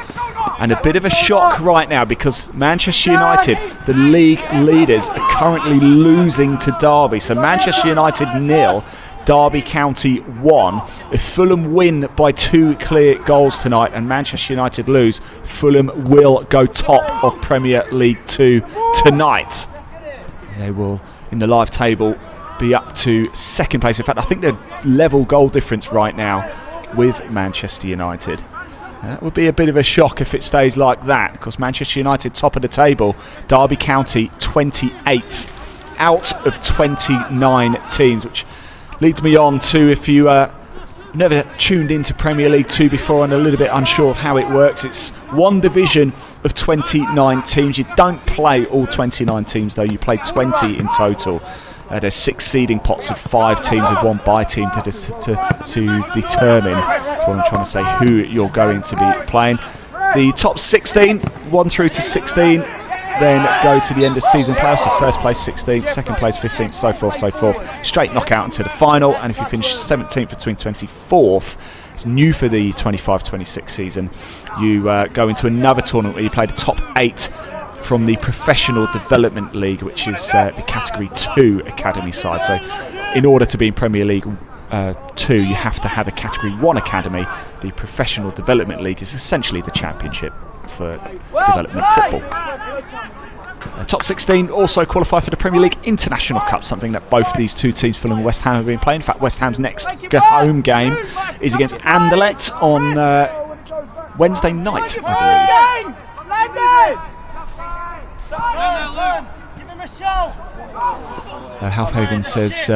And a bit of a shock right now because Manchester United, the league leaders, are currently losing to Derby. So Manchester United 0, Derby County 1. If Fulham win by 2 clear goals tonight and Manchester United lose, Fulham will go top of Premier League 2 tonight. They will, in the live table, be up to 2nd place. In fact, I think they're level goal difference right now with Manchester United. That would be a bit of a shock if it stays like that, because Manchester United top of the table, Derby County 28th out of 29 teams, which leads me on to, if you never tuned into Premier League 2 before and a little bit unsure of how it works, it's one division of 29 teams. You don't play all 29 teams though, you play 20 in total. There's 6 seeding pots of 5 teams with 1 bye team to determine, that's what I'm trying to say, who you're going to be playing. The top 16, 1 through to 16, then go to the end of season playoffs. So first place 16th, second place 15th, so forth. Straight knockout into the final, and if you finish 17th between 24th, it's new for the 25-26 season. You go into another tournament where you play the top 8 from the Professional Development League, which is the Category 2 academy side. So in order to be in Premier League 2, you have to have a Category 1 academy. The Professional Development League is essentially the championship for development football. Top 16 also qualify for the Premier League International Cup, something that both these two teams, Fulham and West Ham, have been playing. In fact, West Ham's next home game is against Anderlecht on Wednesday night, I believe. Halfhaven says,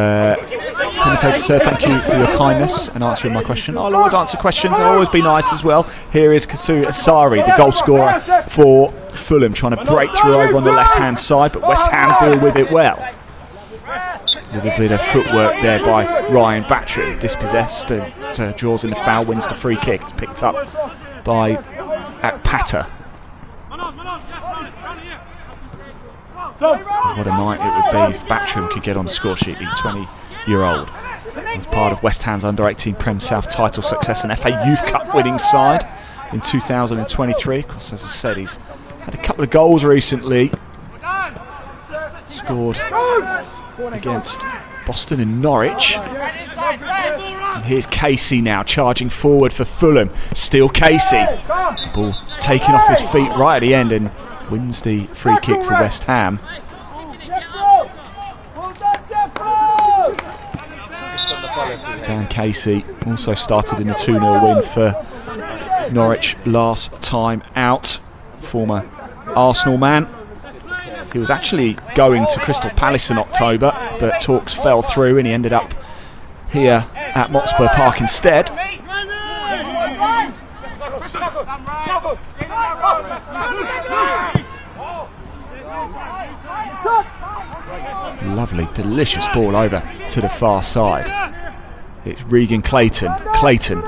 commentator sir, thank you for your kindness and answering my question. I'll always answer questions, I'll always be nice as well. Here is Kasu Asari, the goal scorer for Fulham, trying to break through over on the left hand side, but West Ham deal with it well. A little bit of footwork there by Ryan Battram, dispossessed, and draws in the foul, wins the free kick. It's picked up by Akpata. What a night it would be if Battram could get on the score sheet, the 20-year-old. As part of West Ham's under-18 Prem South title success and FA Youth Cup winning side in 2023. Of course, as I said, he's had a couple of goals recently. Scored against Boston and Norwich. And here's Casey now charging forward for Fulham. Still Casey. Ball taken off his feet right at the end and wins the free kick for West Ham. Dan Casey also started in a 2-0 win for Norwich last time out. Former Arsenal man. He was actually going to Crystal Palace in October, but talks fell through and he ended up here at Motspur Park instead. Lovely, delicious ball over to the far side. It's Regan Clayton. Clayton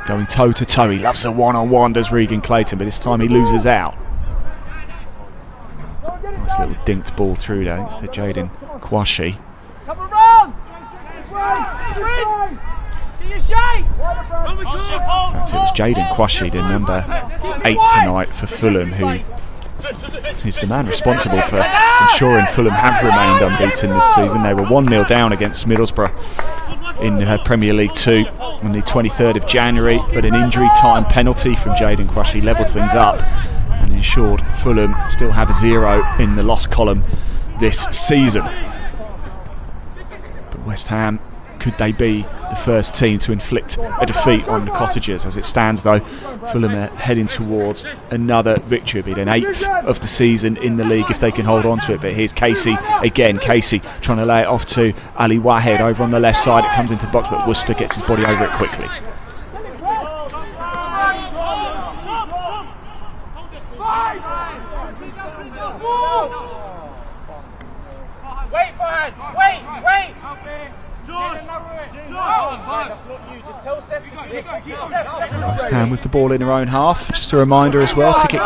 going toe to toe. He loves a one-on-one, does Regan Clayton, but this time he loses out. Nice little dinked ball through there. It's to Jaden Kwashi. In fact, it was Jaden Kwashi, the number 8 tonight for Fulham, who is the man responsible for ensuring Fulham have remained unbeaten this season. They were 1-0 down against Middlesbrough in Premier League 2 on the 23rd of January, but an injury time penalty from Jaden Kwashi levelled things up and ensured Fulham still have a 0 in the loss column this season. But West Ham, could they be the first team to inflict a defeat on the Cottagers? As it stands though, Fulham are heading towards another victory. It'll be an 8th of the season in the league if they can hold on to it. But here's Casey again. Casey trying to lay it off to Ali Wahed over on the left side. It comes into the box, but Worcester gets his body over it quickly. Wait for it! Wait! West Ham with the ball in their own half. Just a reminder as well, Ticket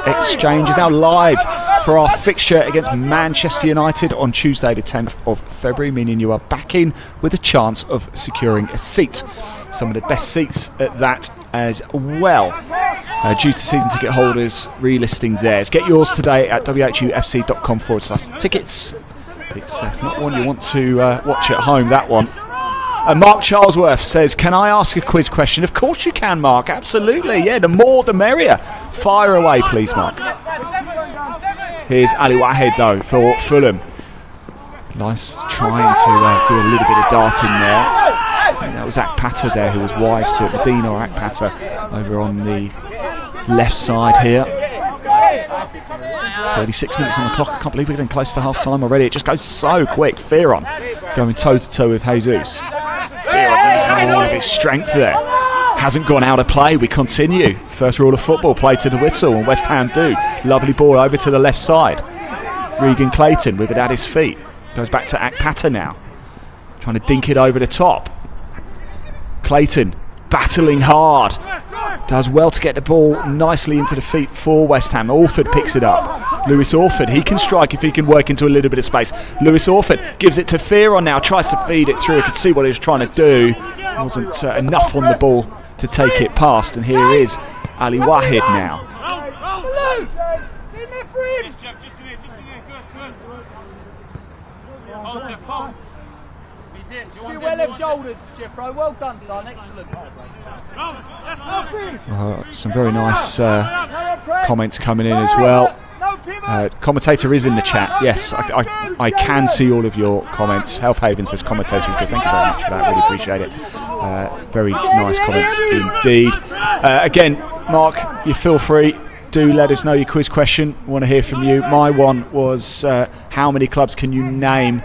Exchange is now live for our fixture against Manchester United on Tuesday the 10th of February, meaning you are back in with a chance of securing a seat. Some of the best seats at that as well. Due to season ticket holders relisting theirs. Get yours today at whufc.com/tickets. It's not one you want to watch at home, that one. Mark Charlesworth says, can I ask a quiz question? Of course you can, Mark. Absolutely. Yeah, the more the merrier. Fire away, please, Mark. Here's Ali Wahed, though, for Fulham. Nice trying to do a little bit of darting there. I think that was Akpata there who was wise to it. Medina or Akpata over on the left side here. 36 minutes on the clock. I can't believe we're getting close to half time already. It just goes so quick. Fearon going toe to toe with Jesus. Fearon all of his strength there. Hasn't gone out of play. We continue. First rule of football, play to the whistle, and West Ham do. Lovely ball over to the left side. Regan Clayton with it at his feet. Goes back to Akpata now. Trying to dink it over the top. Clayton battling hard. Does well to get the ball nicely into the feet for West Ham. Orford picks it up. Lewis Orford, he can strike if he can work into a little bit of space. Lewis Orford gives it to Fearon now, tries to feed it through. You can see what he was trying to do. Wasn't enough on the ball to take it past. And here is Ali Wahid now. You're well left shouldered, Jeffro. Well done, son. Excellent. Some very nice comments coming in as well. Commentator is in the chat. Yes, I can see all of your comments. Health Haven says commentator is good. Thank you very much for that. Really appreciate it. Very nice comments indeed. Again, Mark, you feel free. Do let us know your quiz question. Want to hear from you. My one was how many clubs can you name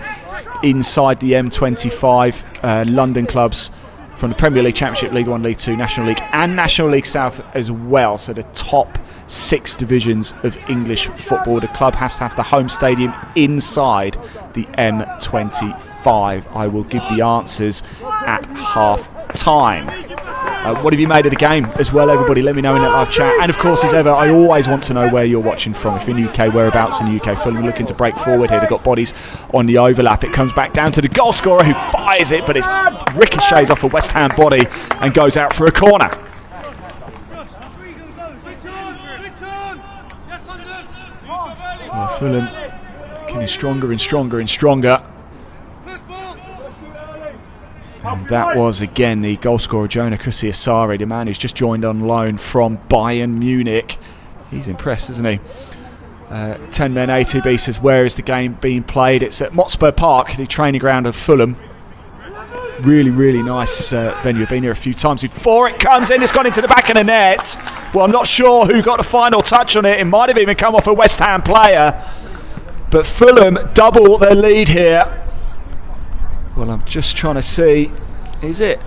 inside the M25 London clubs from the Premier League, Championship, League 1, League 2, National League and National League South as well. So the top 6 divisions of English football. The club has to have the home stadium inside the M25. I will give the answers at half time. What have you made of the game as well, everybody? Let me know in that live chat. And of course, as ever, I always want to know where you're watching from. If you're in the UK, whereabouts in the UK? Fulham looking to break forward here. They've got bodies on the overlap. It comes back down to the goal scorer who fires it, but it ricochets off a West Ham body and goes out for a corner. Well, Fulham getting stronger and stronger and stronger. And that was again the goal scorer Jonah Kusiasari, the man who's just joined on loan from Bayern Munich. He's impressed, isn't he? 10 men ATB says, where is the game being played? It's at Motspur Park, the training ground of Fulham. Really, really nice venue. I've been here a few times before. It comes in, it's gone into the back of the net. Well, I'm not sure who got the final touch on it. It might have even come off a West Ham player. But Fulham double their lead here. Well, I'm just trying to see, is it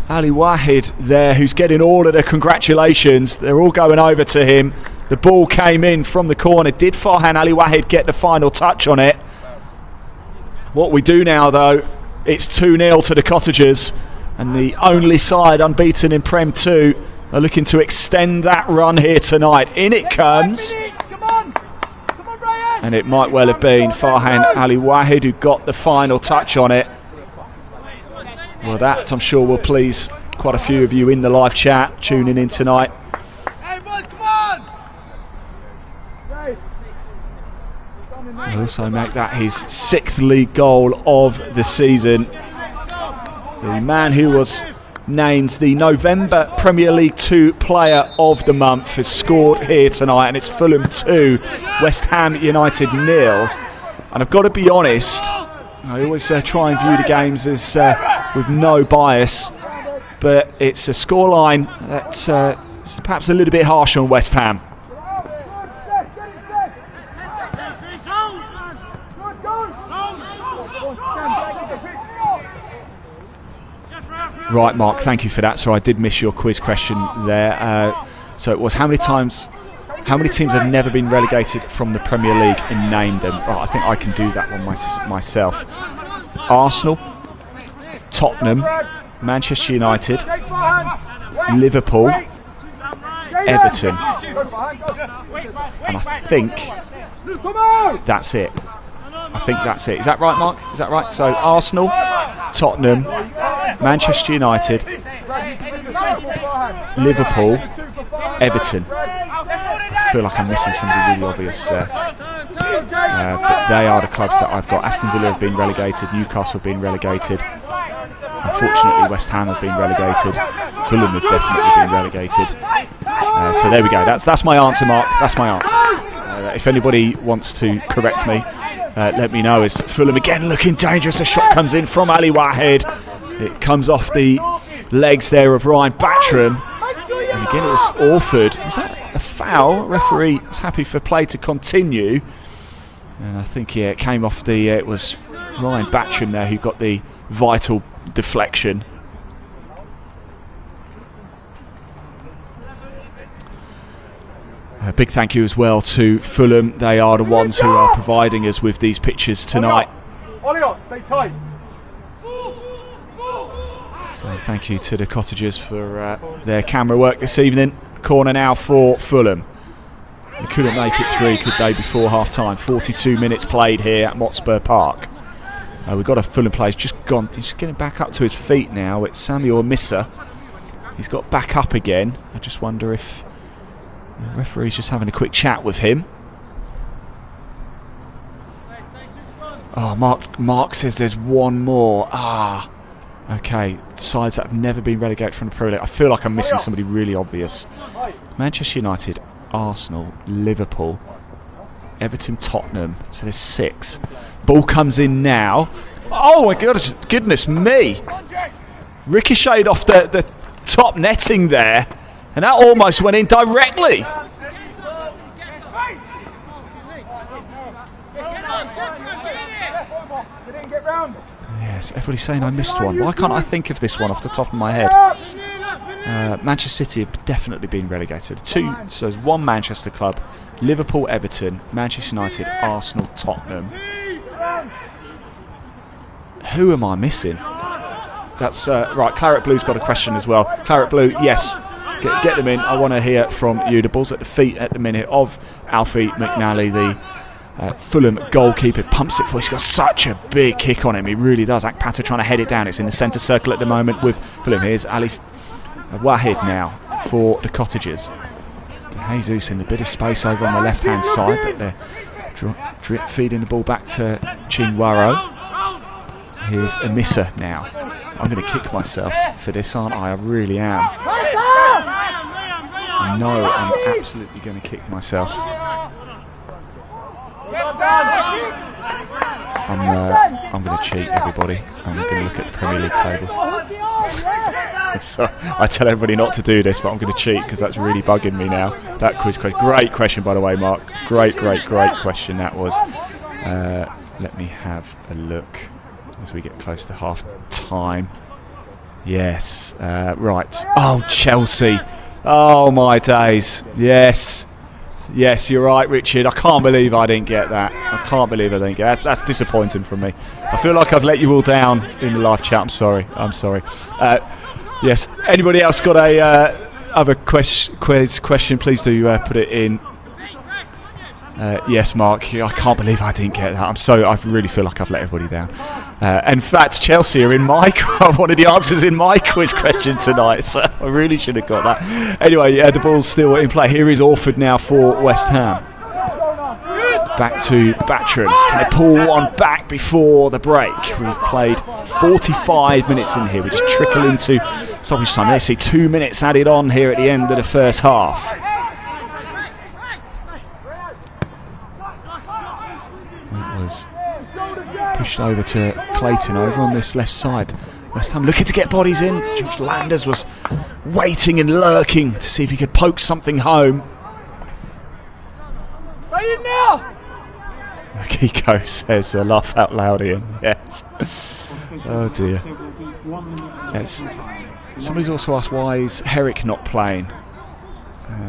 Ali Wahid there who's getting all of the congratulations? They're all going over to him. The ball came in from the corner. Did Farhan Ali Wahid get the final touch on it? What we do now, though, it's 2-0 to the Cottagers, and the only side unbeaten in Prem 2 are looking to extend that run here tonight. In it comes. And it might well have been Farhan Ali Wahid who got the final touch on it. Well, that I'm sure will please quite a few of you in the live chat tuning in tonight. Hey, boys, come on! He'll also make that his 6th league goal of the season. The man who was named the November Premier League 2 Player of the Month has scored here tonight, and it's Fulham 2, West Ham United 0. And I've got to be honest, I always try and view the games as with no bias, but it's a scoreline that's perhaps a little bit harsh on West Ham. Right, Mark, thank you for that. So I did miss your quiz question there. So it was how many teams have never been relegated from the Premier League, and name them? Right, I think I can do that one myself. Arsenal, Tottenham, Manchester United, Liverpool, Everton, and I think that's it. Is that right, Mark? Is that right? So Arsenal, Tottenham, Manchester United, Liverpool, Everton. I feel like I'm missing somebody really obvious there. But they are the clubs that I've got. Aston Villa have been relegated, Newcastle have been relegated. Unfortunately, West Ham have been relegated. Fulham have definitely been relegated. So there we go. That's my answer, Mark. That's my answer. If anybody wants to correct me, let me know. As Fulham again looking dangerous. A shot comes in from Ali Wahid. It comes off the legs there of Ryan Batchram. And again, it was Orford. Is that a foul? Referee was happy for play to continue. And I think, yeah, it came off the... it was Ryan Batchram there who got the vital deflection. A big thank you as well to Fulham. They are the ones who are providing us with these pictures tonight. Stay tight. So thank you to the Cottagers for their camera work this evening. Corner now for Fulham. They couldn't make it through, could they, before half-time. 42 minutes played here at Motspur Park. We've got a Fulham player just gone. He's just getting back up to his feet now. It's Samuel Missa. He's got back up again. I just wonder if the referee's just having a quick chat with him. Oh, Mark says there's one more. Okay. Sides that have never been relegated from the Pro League. I feel like I'm missing somebody really obvious. Manchester United, Arsenal, Liverpool, Everton, Tottenham. So there's 6. Ball comes in now. Oh my goodness me! Ricocheted off the top netting there, and that almost went in directly. Yes, everybody's saying I missed one. Why can't I think of this one off the top of my head? Manchester City have definitely been relegated. 2, so there's 1 Manchester club, Liverpool, Everton, Manchester United, Arsenal, Tottenham. Who am I missing? That's right. Claret Blue's got a question as well. Claret Blue, yes, get them in. I want to hear from you. The ball's at the feet at the minute of Alfie McNally, the Fulham goalkeeper. Pumps it for. He's got such a big kick on him. He really does. Akpata trying to head it down. It's in the centre circle at the moment with Fulham. Here's Ali Wahid now for the Cottagers. De Jesus in a bit of space over on the left-hand side, but they're drip feeding the ball back to Chinwaro. Here's Amissa now. I'm going to kick myself for this, aren't I? I really am. I know I'm absolutely going to kick myself. I'm going to cheat, everybody. I'm going to look at the Premier League table. So I tell everybody not to do this, but I'm going to cheat because that's really bugging me now. That quiz question, great question by the way, Mark. Great question that was. Let me have a look as we get close to half time. Yes, right. Oh, Chelsea. Oh my days. Yes, you're right, Richard. I can't believe I didn't get that. I can't believe I didn't get that. That's disappointing from me. I feel like I've let you all down in the live chat. I'm sorry. Yes. Anybody else got a other quiz question? Please do put it in. Yes, Mark. I can't believe I didn't get that. I really feel like I've let everybody down. In fact, Chelsea are in my one of the answers in my quiz question tonight. So I really should have got that. Anyway, the ball's still in play. Here is Orford now for West Ham. Back to Batcham. Can they pull one back before the break? We've played 45 minutes in here. We just trickle into stoppage time. Let's see, 2 minutes added on here at the end of the first half. It was pushed over to Clayton over on this left side. West Ham looking to get bodies in. Josh Landers was waiting and lurking to see if he could poke something home. Stay in now! Kiko says, laugh out loud, Ian. Yes. Oh dear. Yes. Somebody's also asked, why is Herrick not playing?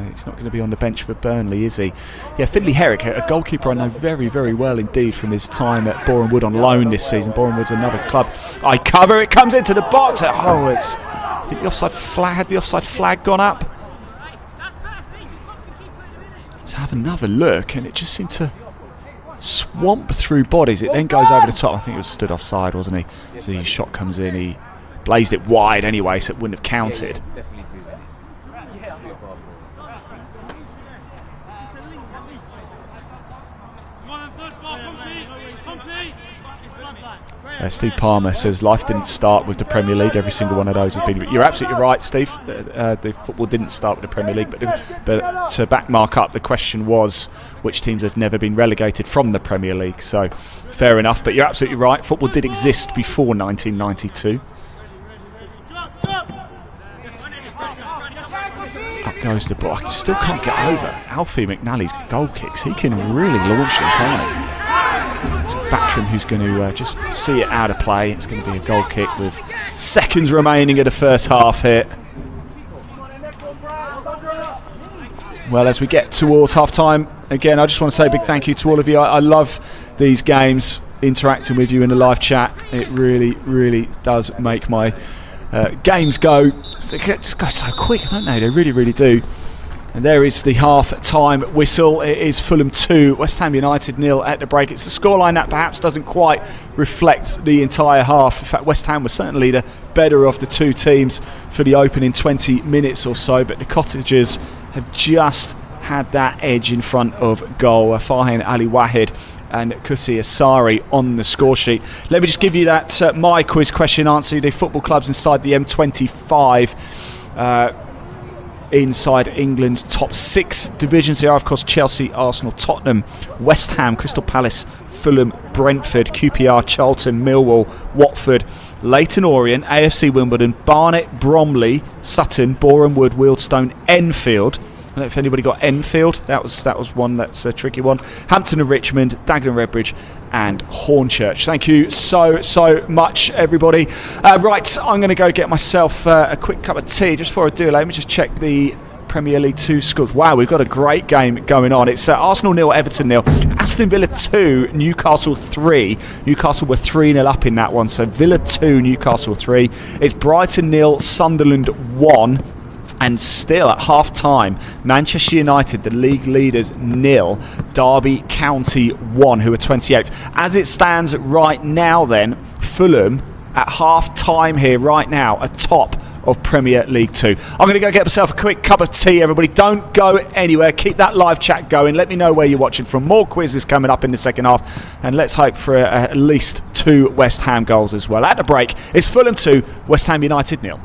He's not going to be on the bench for Burnley, is he? Yeah, Finlay Herrick, a goalkeeper I know very, very well indeed from his time at Boreham Wood on loan this season. Boreham Wood's another club. I cover, it comes into the box. Oh, I think the offside flag, had the offside flag gone up? Let's have another look, and it just seemed to swamp through bodies. It then goes over the top. I think it was stood offside, wasn't he? So the shot comes in, he blazed it wide anyway, so it wouldn't have counted. Steve Palmer says life didn't start with the Premier League. Every single one of those has been. You're absolutely right, Steve. The football didn't start with the Premier League, but to back Mark up, the question was which teams have never been relegated from the Premier League. So fair enough, but you're absolutely right. Football did exist before 1992. Up goes the ball. I still can't get over Alfie McNally's goal kicks. He can really launch them, can't he? It's Batcham who's going to just see it out of play. It's going to be a goal kick with seconds remaining of the first half here. Well, as we get towards half-time, again, I just want to say a big thank you to all of you. I love these games, interacting with you in the live chat. It really, really does make my games go. They just go so quick, don't they? They really, really do. And there is the half-time whistle. It is Fulham 2, West Ham United 0 at the break. It's a scoreline that perhaps doesn't quite reflect the entire half. In fact, West Ham was certainly the better of the two teams for the opening 20 minutes or so, but the Cottagers have just had that edge in front of goal. Farhan Ali Wahid and Kusi Asari on the score sheet. Let me just give you that my quiz question answer. The football clubs inside the M25 inside England's top 6 divisions. There are, of course, Chelsea, Arsenal, Tottenham, West Ham, Crystal Palace, Fulham, Brentford, QPR, Charlton, Millwall, Watford, Leyton Orient, AFC Wimbledon, Barnet, Bromley, Sutton, Boreham Wood, Wealdstone, Enfield. I don't know if anybody got Enfield. That was one that's a tricky one. Hampton and Richmond, Dagenham, Redbridge, and Hornchurch. Thank you so much, everybody. Right, I'm going to go get myself a quick cup of tea. Just before I do, let me just check the Premier League 2 scores. Wow, we've got a great game going on. It's Arsenal 0, Everton 0, Aston Villa 2, Newcastle 3. Newcastle were 3-0 up in that one. So Villa 2, Newcastle 3. It's Brighton 0, Sunderland 1. And still at half-time, Manchester United, the league leaders, 0. Derby County 1, who are 28th. As it stands right now then, Fulham at half-time here right now, atop of Premier League 2. I'm going to go get myself a quick cup of tea, everybody. Don't go anywhere. Keep that live chat going. Let me know where you're watching from. More quizzes coming up in the second half. And let's hope for at least 2 West Ham goals as well. At the break, it's Fulham 2, West Ham United 0.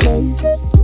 Thank you.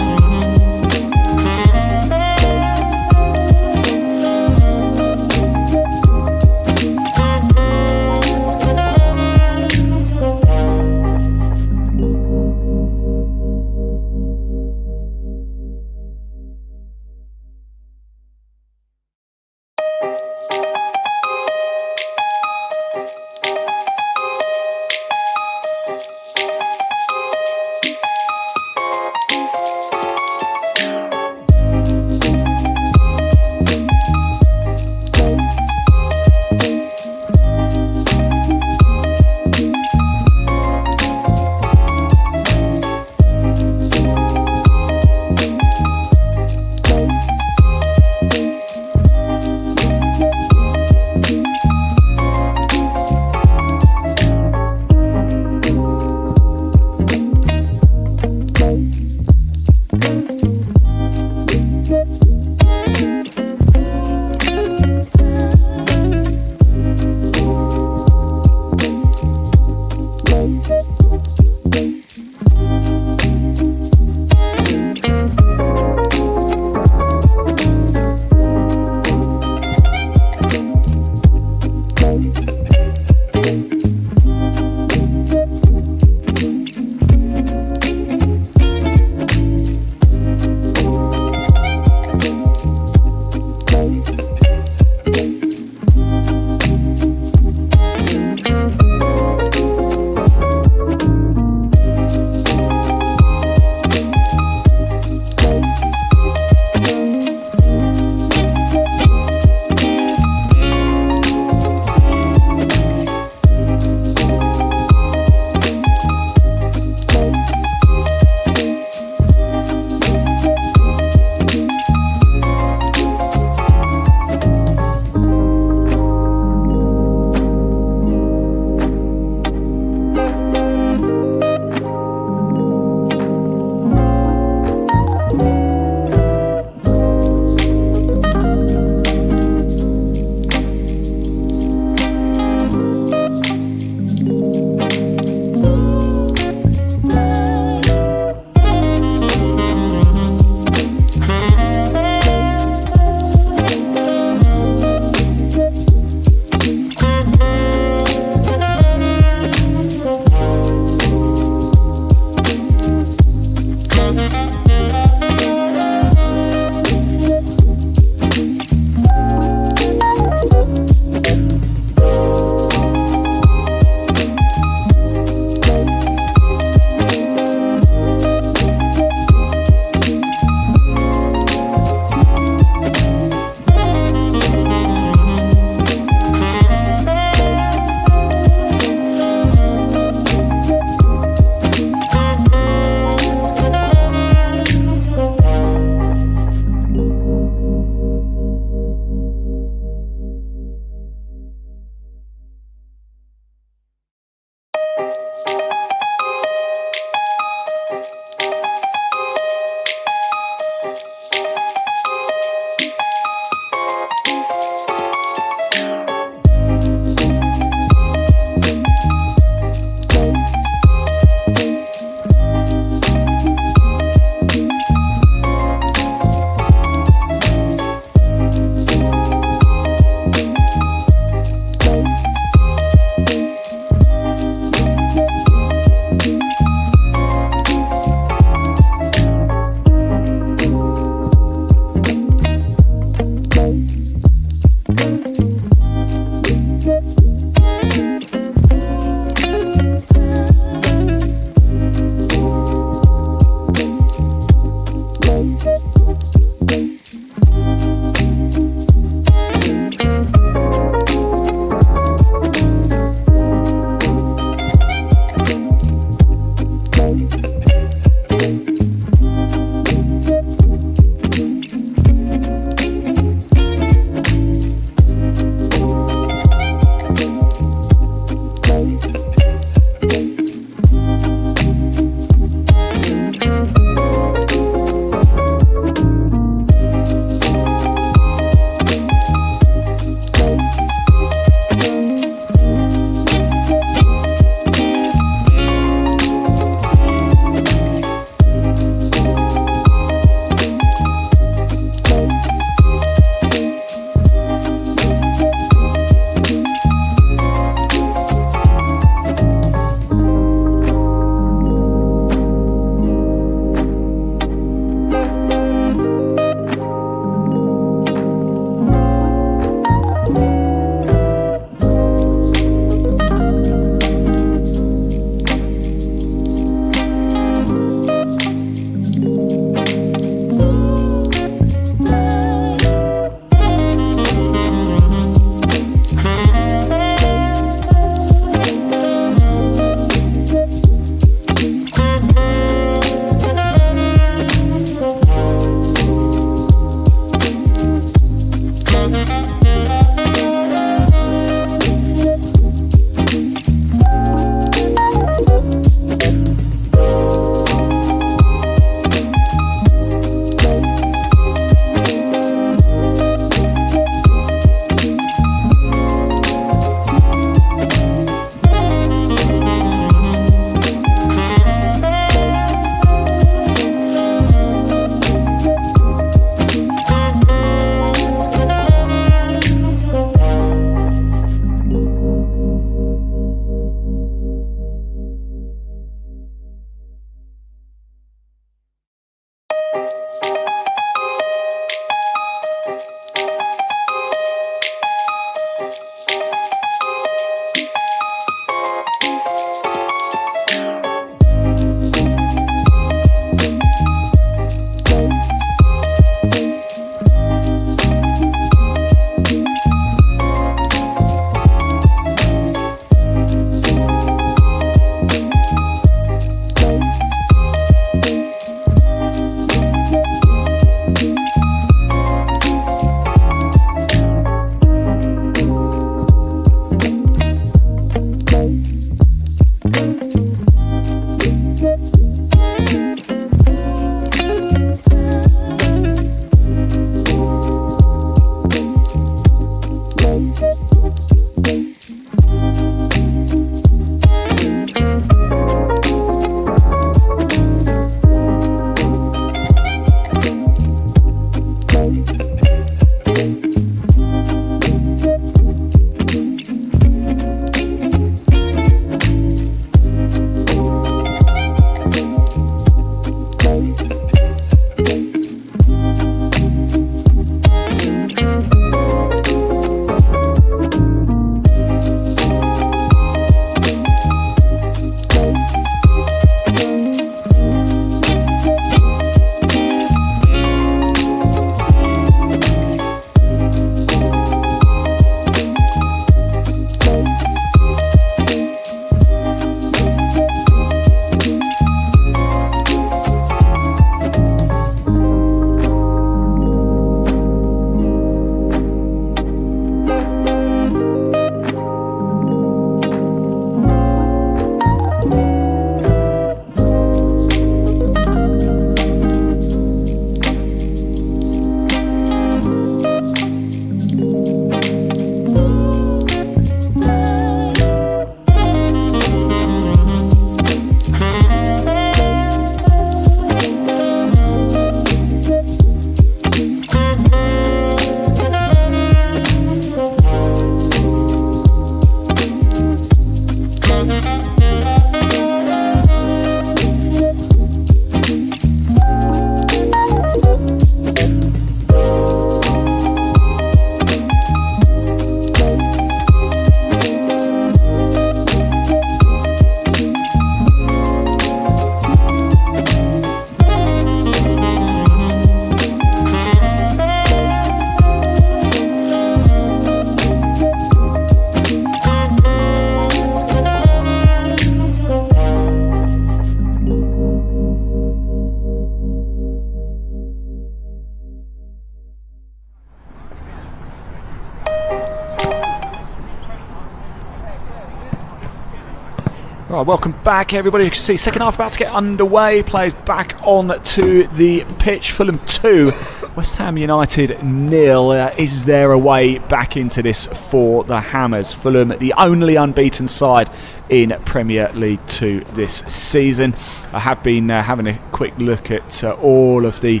Right, welcome back everybody. You can see second half about to get underway. Players back on to the pitch. Fulham 2, West Ham United 0. Is there a way back into this for the Hammers? Fulham, the only unbeaten side in Premier League 2 this season. I have been having a quick look at all of the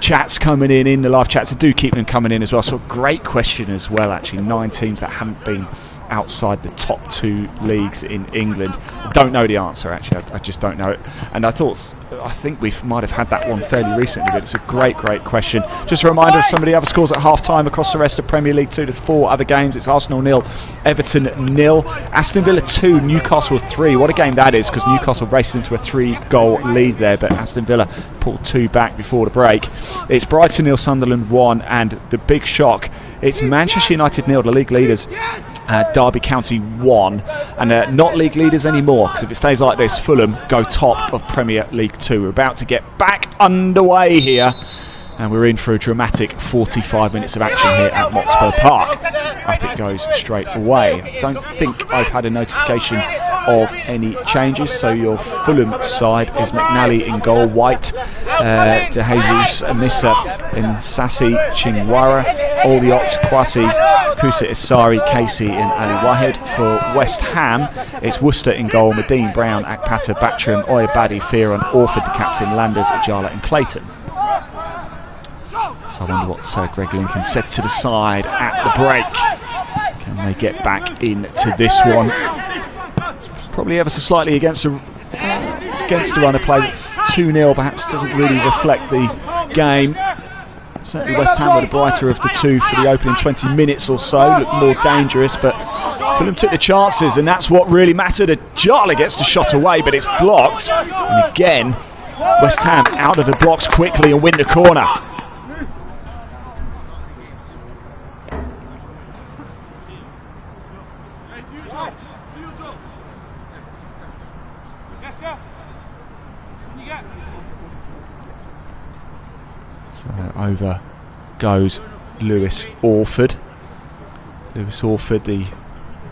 chats coming in the live chats. I do keep them coming in as well. So great question as well, actually. 9 teams that haven't been outside the top 2 leagues in England. Don't know the answer, actually. I just don't know it. And I think we might have had that one fairly recently, but it's a great question. Just a reminder of some of the other scores at half-time across the rest of Premier League 2. There's 4 other games. It's Arsenal 0, Everton 0, Aston Villa 2, Newcastle 3. What a game that is, because Newcastle raced into a 3-goal lead there, but Aston Villa pulled 2 back before the break. It's Brighton 0, Sunderland 1, and the big shock, it's Manchester United 0, the league leaders, Derby County 1, and not league leaders anymore, because if it stays like this, Fulham go top of Premier League 2. We're about to get back underway here, and we're in for a dramatic 45 minutes of action here at Motspur Park. Up it goes straight away. I don't think I've had a notification of any changes, so your Fulham side is McNally in goal, White, De Jesus, Missa, and Sassi, Chingwara, Oldiot, Kwasi, Kusa Isari, Casey and Ali Wahed. For West Ham, it's Worcester in goal, Medine, Brown, Akpata, Batram, Oyabadi, Fearon, Orford, the captain, Landers, Ajala and Clayton. So I wonder what Greg Lincoln said to the side at the break. Can they get back into this one? It's probably ever so slightly against the run of play. 2-0 perhaps doesn't really reflect the game. Certainly West Ham were the brighter of the two for the opening 20 minutes or so. Looked more dangerous, but Fulham took the chances, and that's what really mattered. Ajala gets the shot away, but it's blocked. And again, West Ham out of the blocks quickly and win the corner. So over goes Lewis Orford. Lewis Orford, the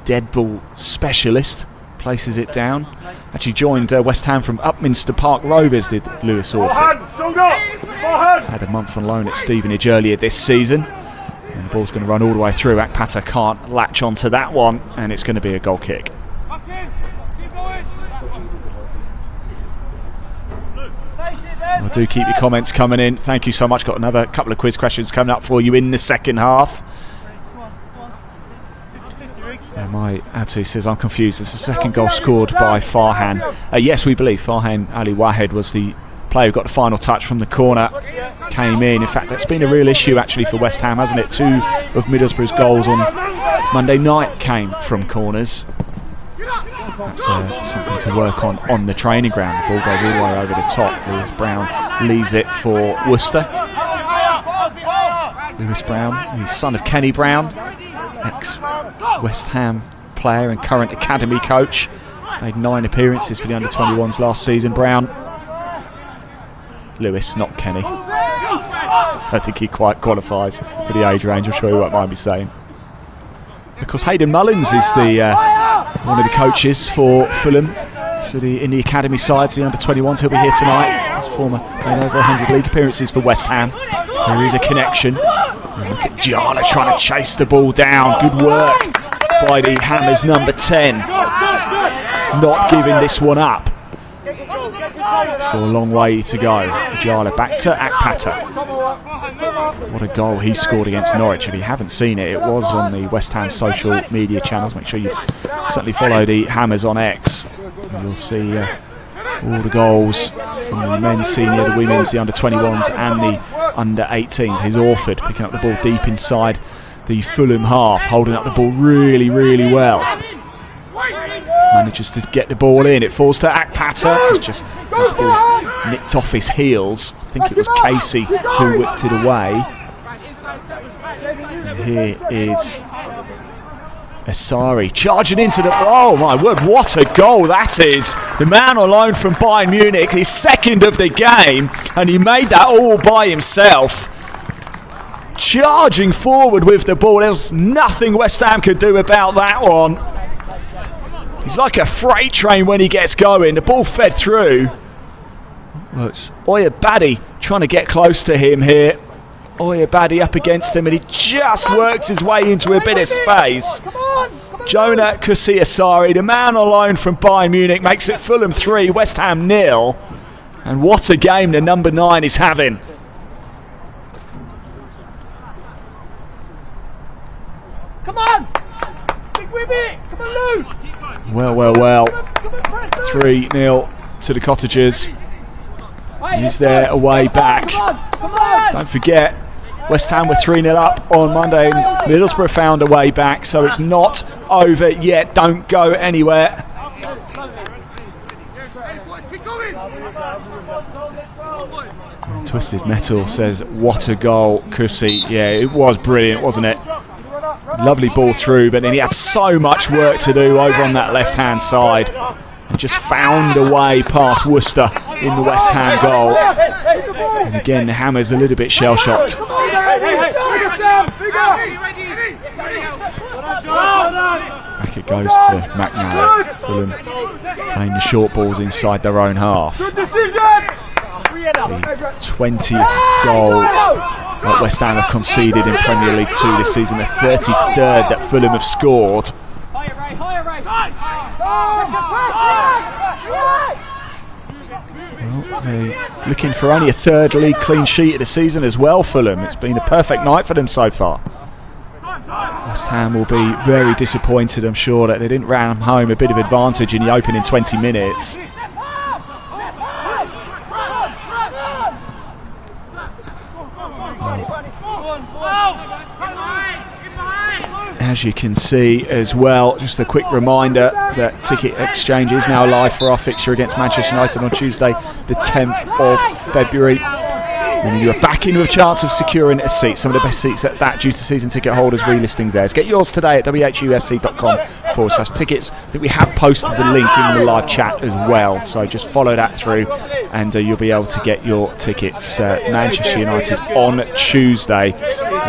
dead ball specialist, places it down. Actually joined West Ham from Upminster Park Rovers, did Lewis Orford. Had a month on loan at Stevenage earlier this season. And the ball's going to run all the way through. Akpata can't latch onto that one, and it's going to be a goal kick. Well, do keep your comments coming in. Thank you so much. Got another couple of quiz questions coming up for you in the second half. My Atu says, I'm confused. It's the second goal scored by Farhan. Yes, we believe Farhan Ali Wahed was the player who got the final touch from the corner. Came in. In fact, that's been a real issue actually for West Ham, hasn't it? 2 of Middlesbrough's goals on Monday night came from corners. Perhaps something to work on the training ground. The ball goes all the way over the top. Lewis Brown leads it for Worcester. Lewis Brown, the son of Kenny Brown, ex-West Ham player and current academy coach. Made 9 appearances for the under-21s last season. Brown. Lewis, not Kenny. I don't think he quite qualifies for the age range. I'm sure he won't mind me saying. Of course, Hayden Mullins is the one of the coaches for Fulham in the academy sides, the under-21s. He'll be here tonight. He's made over 100 league appearances for West Ham. There is a connection. And look at Jana trying to chase the ball down. Good work by the Hammers number 10. Not giving this one up. Still a long way to go. Ajala back to Akpata. What a goal he scored against Norwich. If you haven't seen it, it was on the West Ham social media channels. Make sure you certainly follow the Hammers on X. And you'll see all the goals from the men's senior, the women's, the under-21s and the under-18s. Here's Orford picking up the ball deep inside the Fulham half, holding up the ball really, really well. Manages to get the ball in. It falls to Akpata. He's just had the ball nicked off his heels. I think it was Casey who whipped it away. And here is Isari charging into the... Oh my word, what a goal that is. The man on loan from Bayern Munich, his second of the game, and he made that all by himself. Charging forward with the ball. There was nothing West Ham could do about that one. He's like a freight train when he gets going. The ball fed through. Well, it's Oyabadi trying to get close to him here. Oyabadi up against him, and he just works his way into a bit of space. Jonah Kusiasari, the man on loan from Bayern Munich, makes it Fulham 3, West Ham 0. And what a game the number 9 is having. Come on! Stick with it! Come on, Lou! Well. 3-0 to the Cottagers. He's their away back. Don't forget, West Ham were 3-0 up on Monday. Middlesbrough found a way back, so it's not over yet. Don't go anywhere. Twisted Metal says, what a goal, Kusi. Yeah, it was brilliant, wasn't it? Lovely ball through, but then he had so much work to do over on that left-hand side. And just found a way past Worcester in the West Ham goal. And again, the Hammer's a little bit shell-shocked. Back it goes to McNally. Fulham playing the short balls inside their own half. The 20th goal that West Ham have conceded in Premier League 2 this season. The 33rd that Fulham have scored. Well, they're looking for only a 3rd league clean sheet of the season as well, Fulham. It's been a perfect night for them so far. West Ham will be very disappointed, I'm sure, that they didn't ram home a bit of advantage in the opening 20 minutes. As you can see as well, just a quick reminder that Ticket Exchange is now live for our fixture against Manchester United on Tuesday the 10th of February. And you are back in with a chance of securing a seat. Some of the best seats at that due to season ticket holders relisting theirs. Get yours today at whufc.com/tickets. I think we have posted the link in the live chat as well, so just follow that through and you'll be able to get your tickets. Manchester United on Tuesday.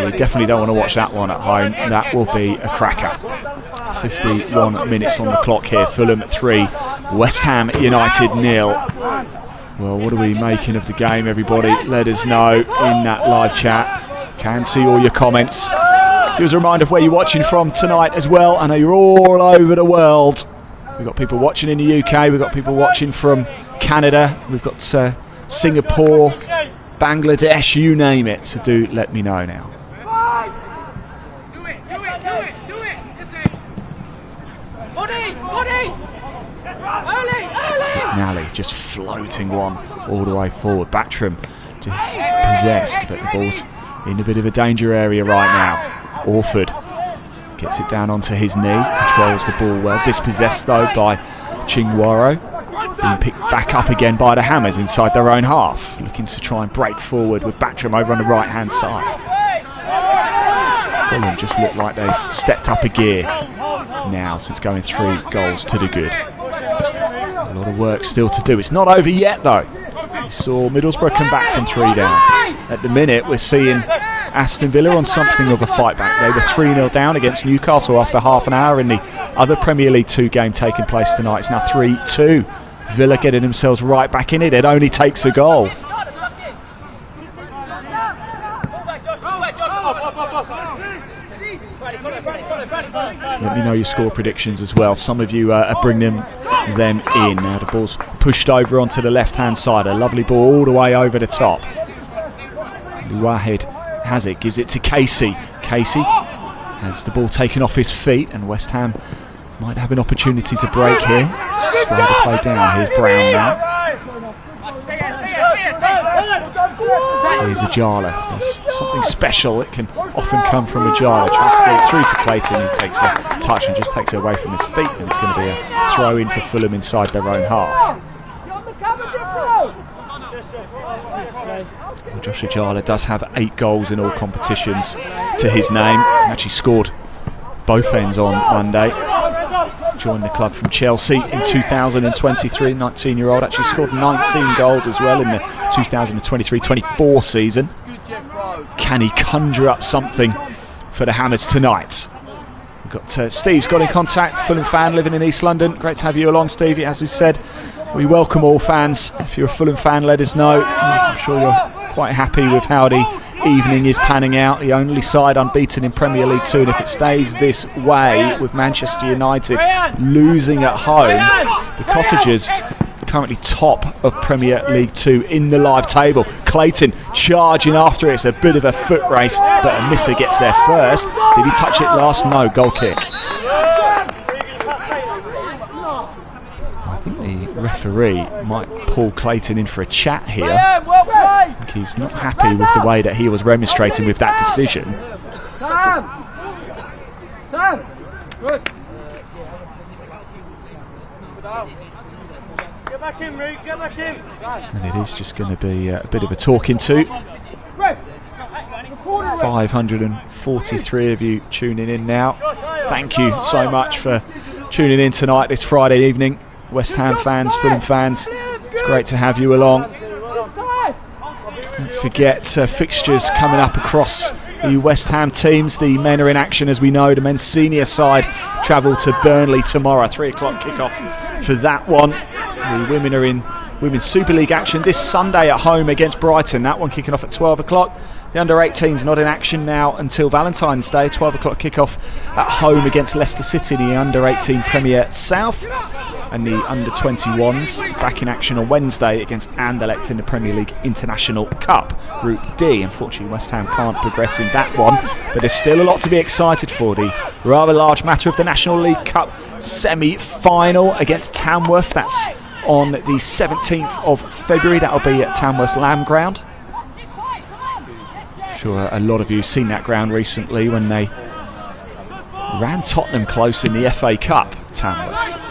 You definitely don't want to watch that one at home. That will be a cracker. 51 minutes on the clock here. Fulham 3, West Ham United 0. Well, what are we making of the game, everybody? Let us know in that live chat. Can see all your comments. Give us a reminder of where you're watching from tonight as well. I know you're all over the world. We've got people watching in the UK. We've got people watching from Canada. We've got Singapore, Bangladesh, you name it. So do let me know now. Nally just floating one all the way forward. Backstrom just possessed, but the ball's in a bit of a danger area right now. Orford gets it down onto his knee, controls the ball well. Dispossessed though by Chingwaro. Being picked back up again by the Hammers inside their own half. Looking to try and break forward with Backstrom over on the right hand side. Fulham just look like they've stepped up a gear now since going 3 goals to the good. A lot of work still to do. It's not over yet though. We saw Middlesbrough come back from 3 down. At the minute we're seeing Aston Villa on something of a fight back. They were 3-0 down against Newcastle after half an hour in the other Premier League 2 game taking place tonight. It's now 3-2. Villa getting themselves right back in it. It only takes a goal. Let me know your score predictions as well. Some of you are bringing them in. Now the ball's pushed over onto the left-hand side. A lovely ball all the way over the top. Wahid has it, gives it to Casey. Casey has the ball taken off his feet, and West Ham might have an opportunity to break here. Slow the play down. Here's Brown now. Here's Ajala. There's something special that can often come from Ajala. Tries to get it through to Clayton, who takes a touch and just takes it away from his feet, and it's going to be a throw in for Fulham inside their own half. Well, Josh Ajala does have 8 goals in all competitions to his name. He actually scored both ends on Monday. Joined the club from Chelsea in 2023, 19-year-old, actually scored 19 goals as well in the 2023-24 season. Can he conjure up something for the Hammers tonight? We've got Steve's got in contact, Fulham fan living in East London. Great to have you along, Stevie. As we said, we welcome all fans. If you're a Fulham fan, let us know. I'm sure you're quite happy with how the evening is panning out. The only side unbeaten in Premier League 2, and if it stays this way with Manchester United losing at home, the Cottagers currently top of Premier League 2 in the live table. Clayton charging after it. It's a bit of a foot race, but Amissa gets there first. Did he touch it last? No. Goal kick. I think the referee might pull Clayton in for a chat here. I think he's not happy with the way that he was remonstrating with that decision. Sam! Good. Get back in, Reed, get back in. And it is just going to be a bit of a talking to. 543 of you tuning in now. Thank you so much for tuning in tonight, this Friday evening. West Ham fans, Fulham fans, it's great to have you along. Don't forget fixtures coming up across the West Ham teams. The men are in action, as we know. The men's senior side travel to Burnley tomorrow. 3 o'clock kickoff for that one. The women are in Women's Super League action this Sunday at home against Brighton. That one kicking off at 12 o'clock. The under-18s not in action now until Valentine's Day. 12 o'clock kickoff at home against Leicester City, the under-18 Premier South. And the under-21s back in action on Wednesday against Anderlecht in the Premier League International Cup, Group D. Unfortunately, West Ham can't progress in that one, but there's still a lot to be excited for. The rather large matter of the National League Cup semi-final against Tamworth. That's on the 17th of February. That'll be at Tamworth's Lamb Ground. I'm sure a lot of you have seen that ground recently when they ran Tottenham close in the FA Cup, Tamworth.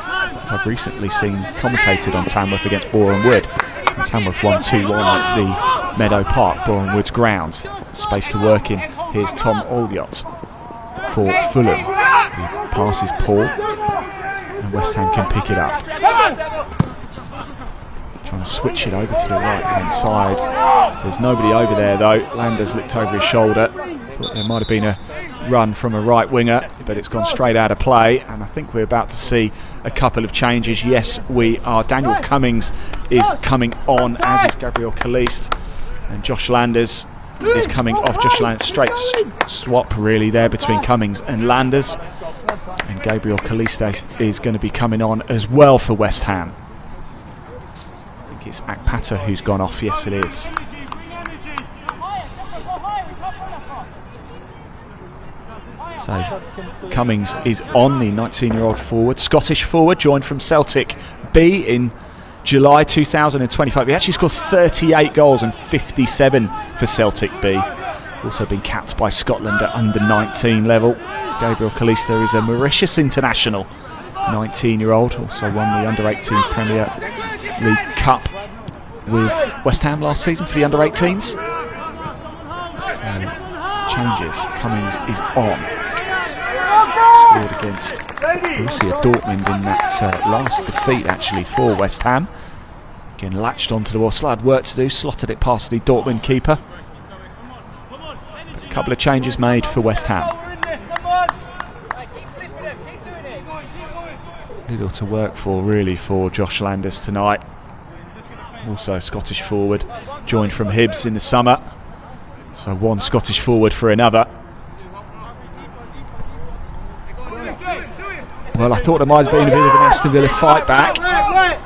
I've recently seen commentated on Tamworth against Boreham Wood, and Tamworth won 2-1 at the Meadow Park, Boreham Wood's grounds. Space to work in. Here's Tom Olliott for Fulham. The pass is poor, and West Ham can pick it up. Trying to switch it over to the right hand side. There's nobody over there though. Landers looked over his shoulder. Thought there might have been a run from a right winger, but it's gone straight out of play, and I think we're about to see a couple of changes. Yes, we are. Daniel Cummings is coming on, as is Gabriel Caliste, and Josh Landers is coming off. Josh Landers, straight swap really there between Cummings and Landers, and Gabriel Caliste is going to be coming on as well for West Ham. I think it's Akpata who's gone off. Yes, it is. So Cummings is on, the 19-year-old forward, Scottish forward, joined from Celtic B in July 2025. He actually scored 38 goals and 57 for Celtic B. Also been capped by Scotland at under-19 level. Gabriel Caliste is a Mauritius international, 19-year-old. Also won the under-18 Premier League Cup with West Ham last season for the under-18s. So changes. Cummings is on. Scored against Borussia Dortmund in that last defeat actually for West Ham. Again latched onto the wall, still had work to do, slotted it past the Dortmund keeper. But a couple of changes made for West Ham. Little to work for really for Josh Landers tonight. Also a Scottish forward, joined from Hibs in the summer. So one Scottish forward for another. Well, I thought there might have been a bit of an Aston Villa fight back,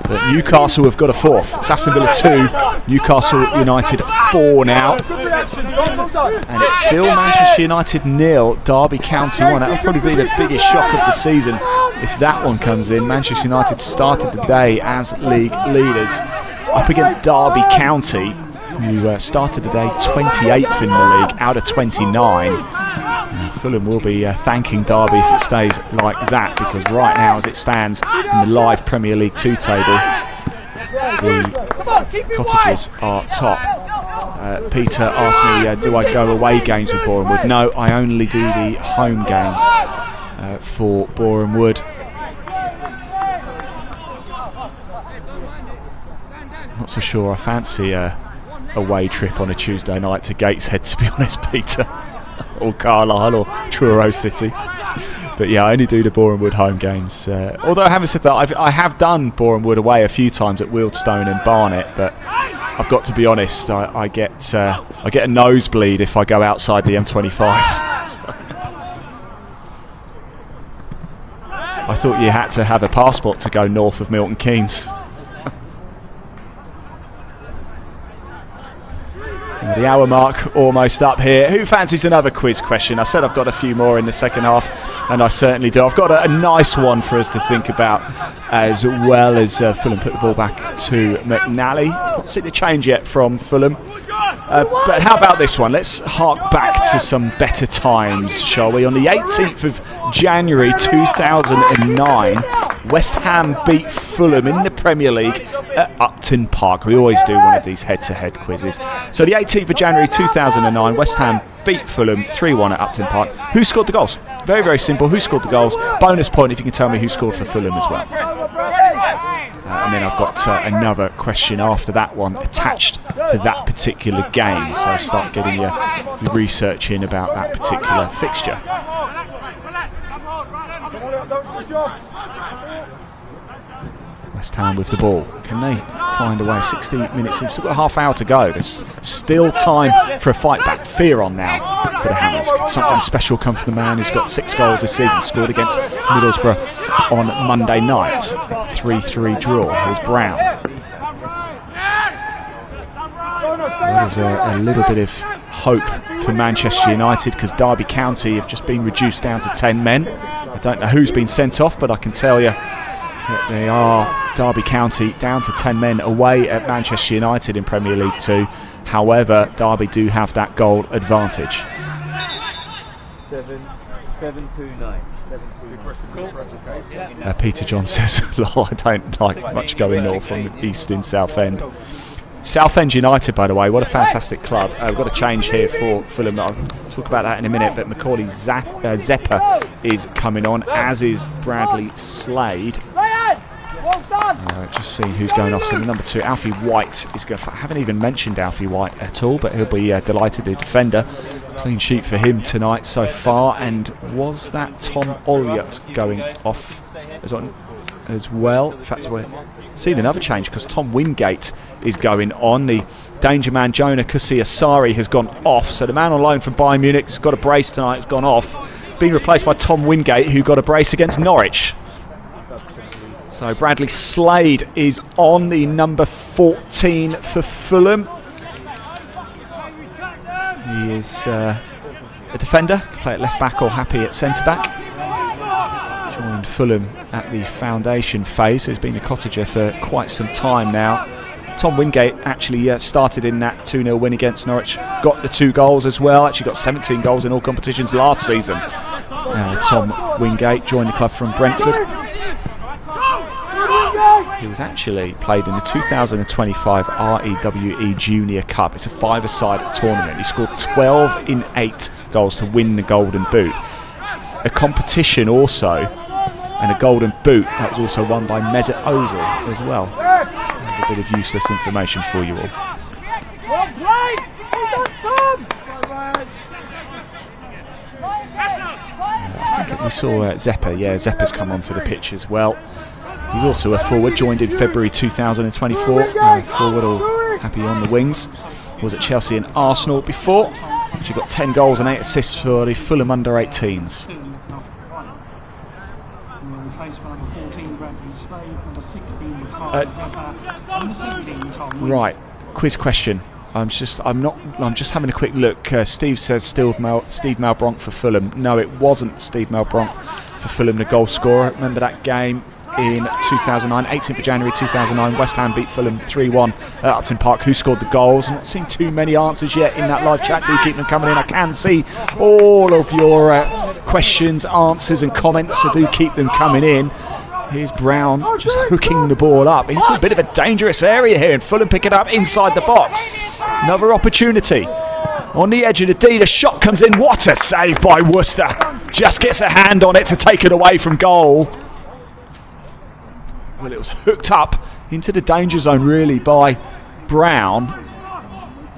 but Newcastle have got a fourth. It's Aston Villa 2, Newcastle United 4 now. And it's still Manchester United 0, Derby County 1. That will probably be the biggest shock of the season if that one comes in. Manchester United started the day as league leaders up against Derby County, who started the day 28th in the league out of 29. Fulham will be thanking Derby if it stays like that, because right now as it stands in the live Premier League 2 table, the Cottagers are top. Peter asked me, do I go away games with Boreham Wood? No, I only do the home games for Boreham Wood. Not so sure I fancy a away trip on a Tuesday night to Gateshead, to be honest, Peter. Or Carlisle or Truro City. But yeah, I only do the Boreham Wood home games. Although having said that, I have done Boreham Wood away a few times at Wealdstone and Barnet, but I've got to be honest, I get a nosebleed if I go outside the M25. So I thought you had to have a passport to go north of Milton Keynes. The hour mark almost up here. Who fancies another quiz question? I said I've got a few more in the second half, and I certainly do. I've got a nice one for us to think about, as well as Fulham put the ball back to McNally. Not seen a change yet from Fulham. But how about this one? Let's hark back to some better times, shall we? On the 18th of January 2009, West Ham beat Fulham in the Premier League at Upton Park. We always do one of these head-to-head quizzes. So the 18th of January 2009, West Ham beat Fulham 3-1 at Upton Park. Who scored the goals? Very, very simple. Who scored the goals? Bonus point if you can tell me who scored for Fulham as well. And then I've got another question after that one attached to that particular game. So start getting your research in about that particular fixture. West Ham with the ball. Can they find a way? 60 minutes. We've still got a half hour to go. There's still time for a fight back. Fear on now for the Hammers. Could something special come from the man who's got 6 goals this season? Scored against Middlesbrough on Monday night. 3-3 draw. Here's Brown. Well, there's a little bit of hope for Manchester United because Derby County have just been reduced down to 10 men. I don't know who's been sent off, but I can tell you that they are Derby County down to 10 men away at Manchester United in Premier League 2. However, Derby do have that goal advantage. 7-2-9. Peter John says, I don't like much going north from the east in Southend. Southend United, by the way, what a fantastic club. We've got a change here for Fulham. I'll talk about that in a minute, but Macaulay Zepper is coming on, as is Bradley Slade. Just seeing who's going off. So number 2, Alfie White, is going. I haven't even mentioned Alfie White at all, but he'll be delighted. The defender, clean sheet for him tonight so far. And was that Tom Olliott going off as well? In fact, we're seeing another change because Tom Wingate is going on. The danger man Jonah Kusi-Asari has gone off. So the man on loan from Bayern Munich who's got a brace tonight has gone off, being replaced by Tom Wingate, who got a brace against Norwich. So Bradley Slade is on, the number 14 for Fulham. He is a defender, can play at left back or happy at centre back. Joined Fulham at the foundation phase, so he's been a Cottager for quite some time now. Tom Wingate actually started in that 2-0 win against Norwich, got the 2 goals as well, actually got 17 goals in all competitions last season. Tom Wingate joined the club from Brentford. He was actually played in the 2025 REWE Junior Cup. It's a 5-a-side tournament. He scored 12 in 8 goals to win the Golden Boot. A competition also, and a Golden Boot that was also won by Mesut Ozil as well. There's a bit of useless information for you all. I think we saw Zepper. Yeah, Zepper's come onto the pitch as well. He's also a forward, joined in February 2024. Forward or happy on the wings. Was at Chelsea and Arsenal before. She got 10 goals and 8 assists for the Fulham under-18s. Right, quiz question. I'm just having a quick look. Steve says Steve Malbronk for Fulham. No, it wasn't Steve Malbronk for Fulham, the goal scorer. Remember that game in 2009, 18th of January 2009, West Ham beat Fulham 3-1 at Upton Park. Who scored the goals? I'm not seeing too many answers yet in that live chat. Do keep them coming in. I can see all of your questions, answers and comments, so do keep them coming in. Here's Brown just hooking the ball up into a bit of a dangerous area here, and Fulham pick it up inside the box. Another opportunity on the edge of the D. The shot comes in. What a save by Worcester. Just gets a hand on it to take it away from goal. Well, it was hooked up into the danger zone really by Brown.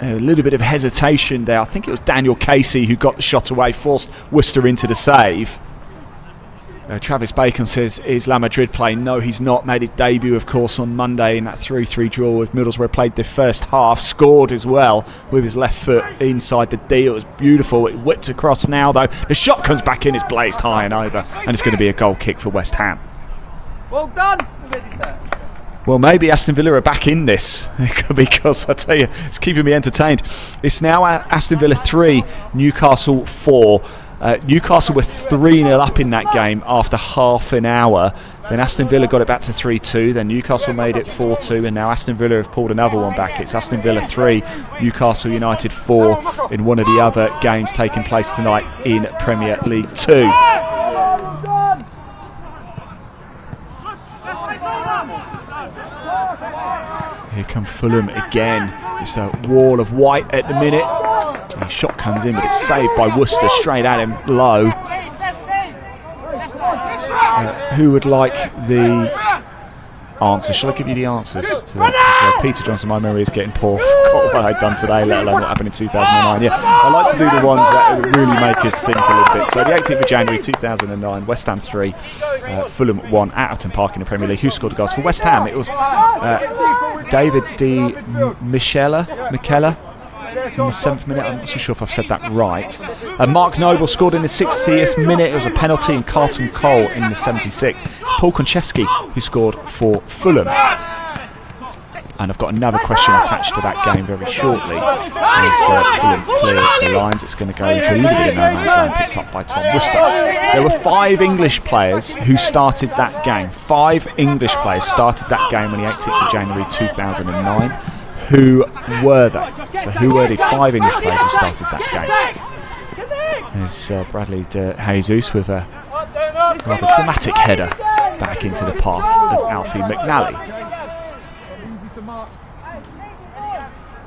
A little bit of hesitation there. I think it was Daniel Casey who got the shot away, forced Worcester into the save. Travis Bacon says, is La Madrid playing? No, he's not. Made his debut, of course, on Monday in that 3-3 draw with Middlesbrough. Played the first half, scored as well with his left foot inside the D. It was beautiful. It whipped across now, though. The shot comes back in, it's blazed high and over, and it's going to be a goal kick for West Ham. Well done. Well, maybe Aston Villa are back in this, because I tell you, it's keeping me entertained. It's now Aston Villa 3, Newcastle 4. Newcastle were 3-0 up in that game after half an hour. Then Aston Villa got it back to 3-2. Then Newcastle made it 4-2. And now Aston Villa have pulled another one back. It's Aston Villa 3, Newcastle United 4 in one of the other games taking place tonight in Premier League 2. Here come Fulham again. It's a wall of white at the minute. His shot comes in, but it's saved by Worcester straight at him low. Who would like the answer? Shall I give you the answers to that? Because Peter Johnson, my memory is getting poor. Forgot what I'd done today, let alone what happened in 2009. Yeah, I like to do the ones that really make us think a little bit. So the 18th of January 2009, West Ham 3, Fulham 1 at Upton Park in the Premier League. Who scored the goals? For West Ham, it was David D. Michela in the 7th minute. I'm not so sure if I've said that right. Mark Noble scored in the 60th minute. It was a penalty, and Carlton Cole in the 76th. Paul Konchesky, who scored for Fulham. And I've got another question attached to that game very shortly. As Fulham clear the lines, it's going to go into a little bit of no man's land, picked up by Tom Worcester. There were 5 English players who started that game. 5 English players started that game on the 18th of January 2009. Who were they? So who were the 5 English players who started that game? There's Bradley De Jesus with a rather dramatic header back into the path of Alfie McNally.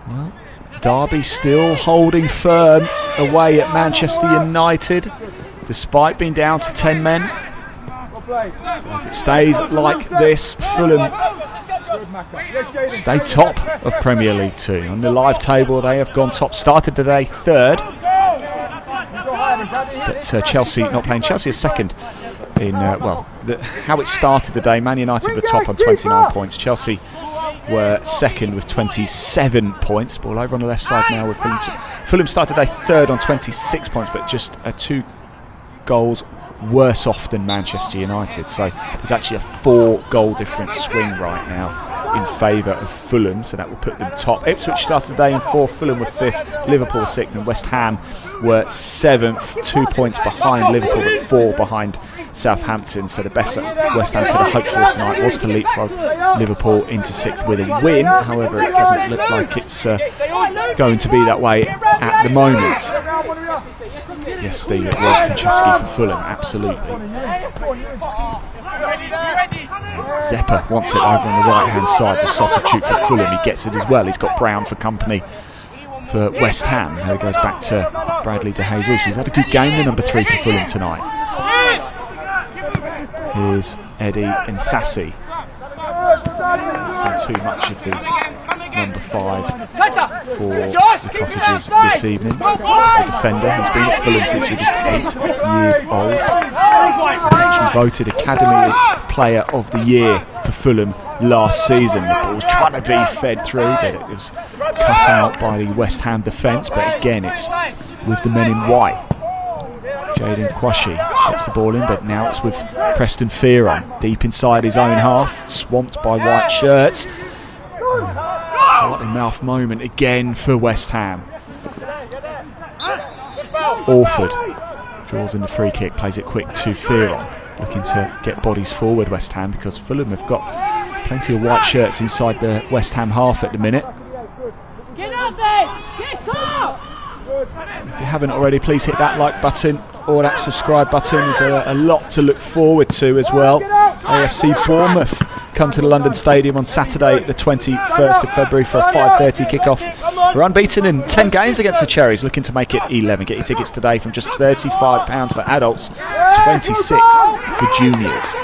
Well, Derby still holding firm away at Manchester United, despite being down to 10 men. So if it stays like this, Fulham stay top of Premier League 2. On the live table, they have gone top. Started today 3rd, but Chelsea not playing. Chelsea is 2nd in how it started today. Man United were top on 29 points. Chelsea were 2nd with 27 points. Ball over on the left side now with Fulham. Fulham started today 3rd on 26 points, but just 2 goals worse off than Manchester United. So there's actually a 4-goal difference swing right now in favour of Fulham, so that will put them top. Ipswich started today in 4th, Fulham were 5th, Liverpool 6th, and West Ham were 7th, 2 points behind Liverpool, but 4 behind Southampton. So the best that West Ham could have hoped for tonight was to leapfrog Liverpool into 6th with a win. However, it doesn't look like it's going to be that way at the moment. Yes, Steve, it was Konchesky for Fulham, absolutely. Zepper wants it over on the right-hand side, the substitute for Fulham. He gets it as well. He's got Brown for company for West Ham. Now he goes back to Bradley De Jesus. He's had a good game, the number 3 for Fulham tonight. Here's Eddie and Sassy. Not seen too much of the number 5 for the Cottagers this evening. As a defender, he's been at Fulham since he was just 8 years old. He's actually voted Academy Player of the Year for Fulham last season. The ball's trying to be fed through, but it was cut out by the West Ham defence. But again, it's with the men in white. Jaden Kwashi gets the ball in, but now it's with Preston Fearon deep inside his own half, swamped by white shirts. Heart and mouth moment again for West Ham. Orford draws in the free kick, plays it quick to Fearon, looking to get bodies forward, West Ham, because Fulham have got plenty of white shirts inside the West Ham half at the minute. Get up there! Get up! If you haven't already, please hit that like button or that subscribe button. There's a lot to look forward to as well. AFC Bournemouth come to the London Stadium on Saturday the 21st of February for a 5:30 kickoff. We're unbeaten in 10 games against the Cherries, looking to make it 11. Get your tickets today from just £35 for adults, 26 for juniors.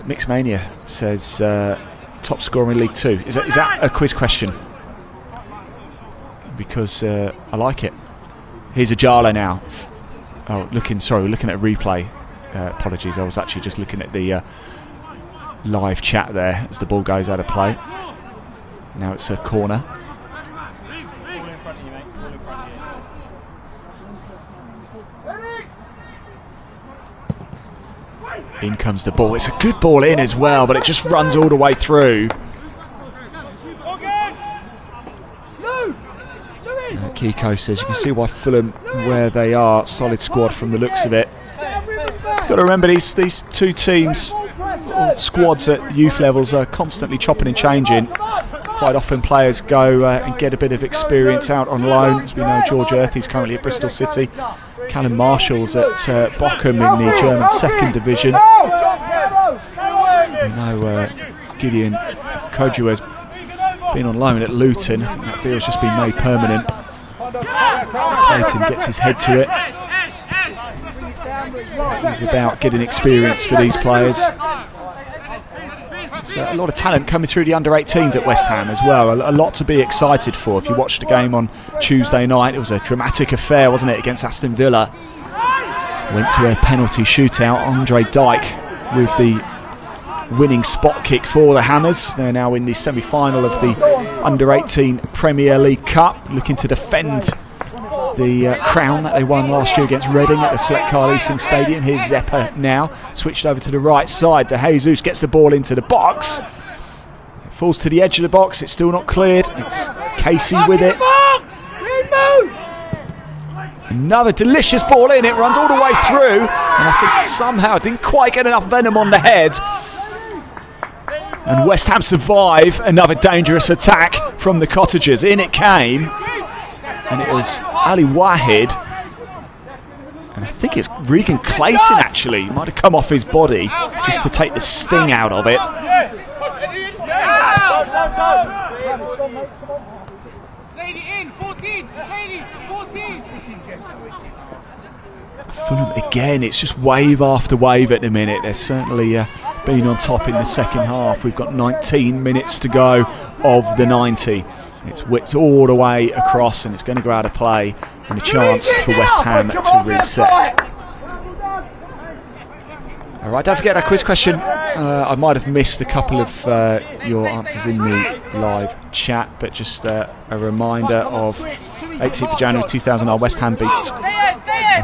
Mixmania says top scorer in League 2. Is that a quiz question? Because I like it. Here's Ajala now. Oh, we're looking at a replay. Apologies, I was actually just looking at the live chat there as the ball goes out of play. Now it's a corner. In comes the ball. It's a good ball in as well, but it just runs all the way through. Kiko says you can see why Fulham where they are. Solid squad from the looks of it. Got to remember these two teams, or squads at youth levels, are constantly chopping and changing. Quite often players go and get a bit of experience out on loan. As we know, George Earthy's currently at Bristol City. Callum Marshall's at Bochum in the German second division. We know Gideon Koju has been on loan at Luton. I think that deal's just been made permanent. Clayton gets his head to it. It's about getting experience for these players. There's a lot of talent coming through the under-18s at West Ham as well. A lot to be excited for. If you watched the game on Tuesday night, it was a dramatic affair, wasn't it, against Aston Villa. Went to a penalty shootout. Andre Dyke with the winning spot kick for the Hammers. They're now in the semi-final of the under-18 Premier League Cup, looking to defend the crown that they won last year against Reading at the Select Car Leasing Stadium. Here's Zeppa now, switched over to the right side. De Jesus gets the ball into the box. It falls to the edge of the box. It's still not cleared. It's Casey with it. Another delicious ball in. It runs all the way through, and I think somehow it didn't quite get enough venom on the head. And West Ham survive another dangerous attack from the Cottagers. In it came, and it was Ali Wahid, and I think it's Regan Clayton actually. He might have come off his body just to take the sting out of it. Fulham again, it's just wave after wave at the minute. They're certainly been on top in the second half. We've got 19 minutes to go of the 90. It's whipped all the way across and it's going to go out of play, and a chance for West Ham to reset. Alright, don't forget that quiz question. I might have missed a couple of your answers in the live chat, but just a reminder of 18th of January 2009, West Ham beat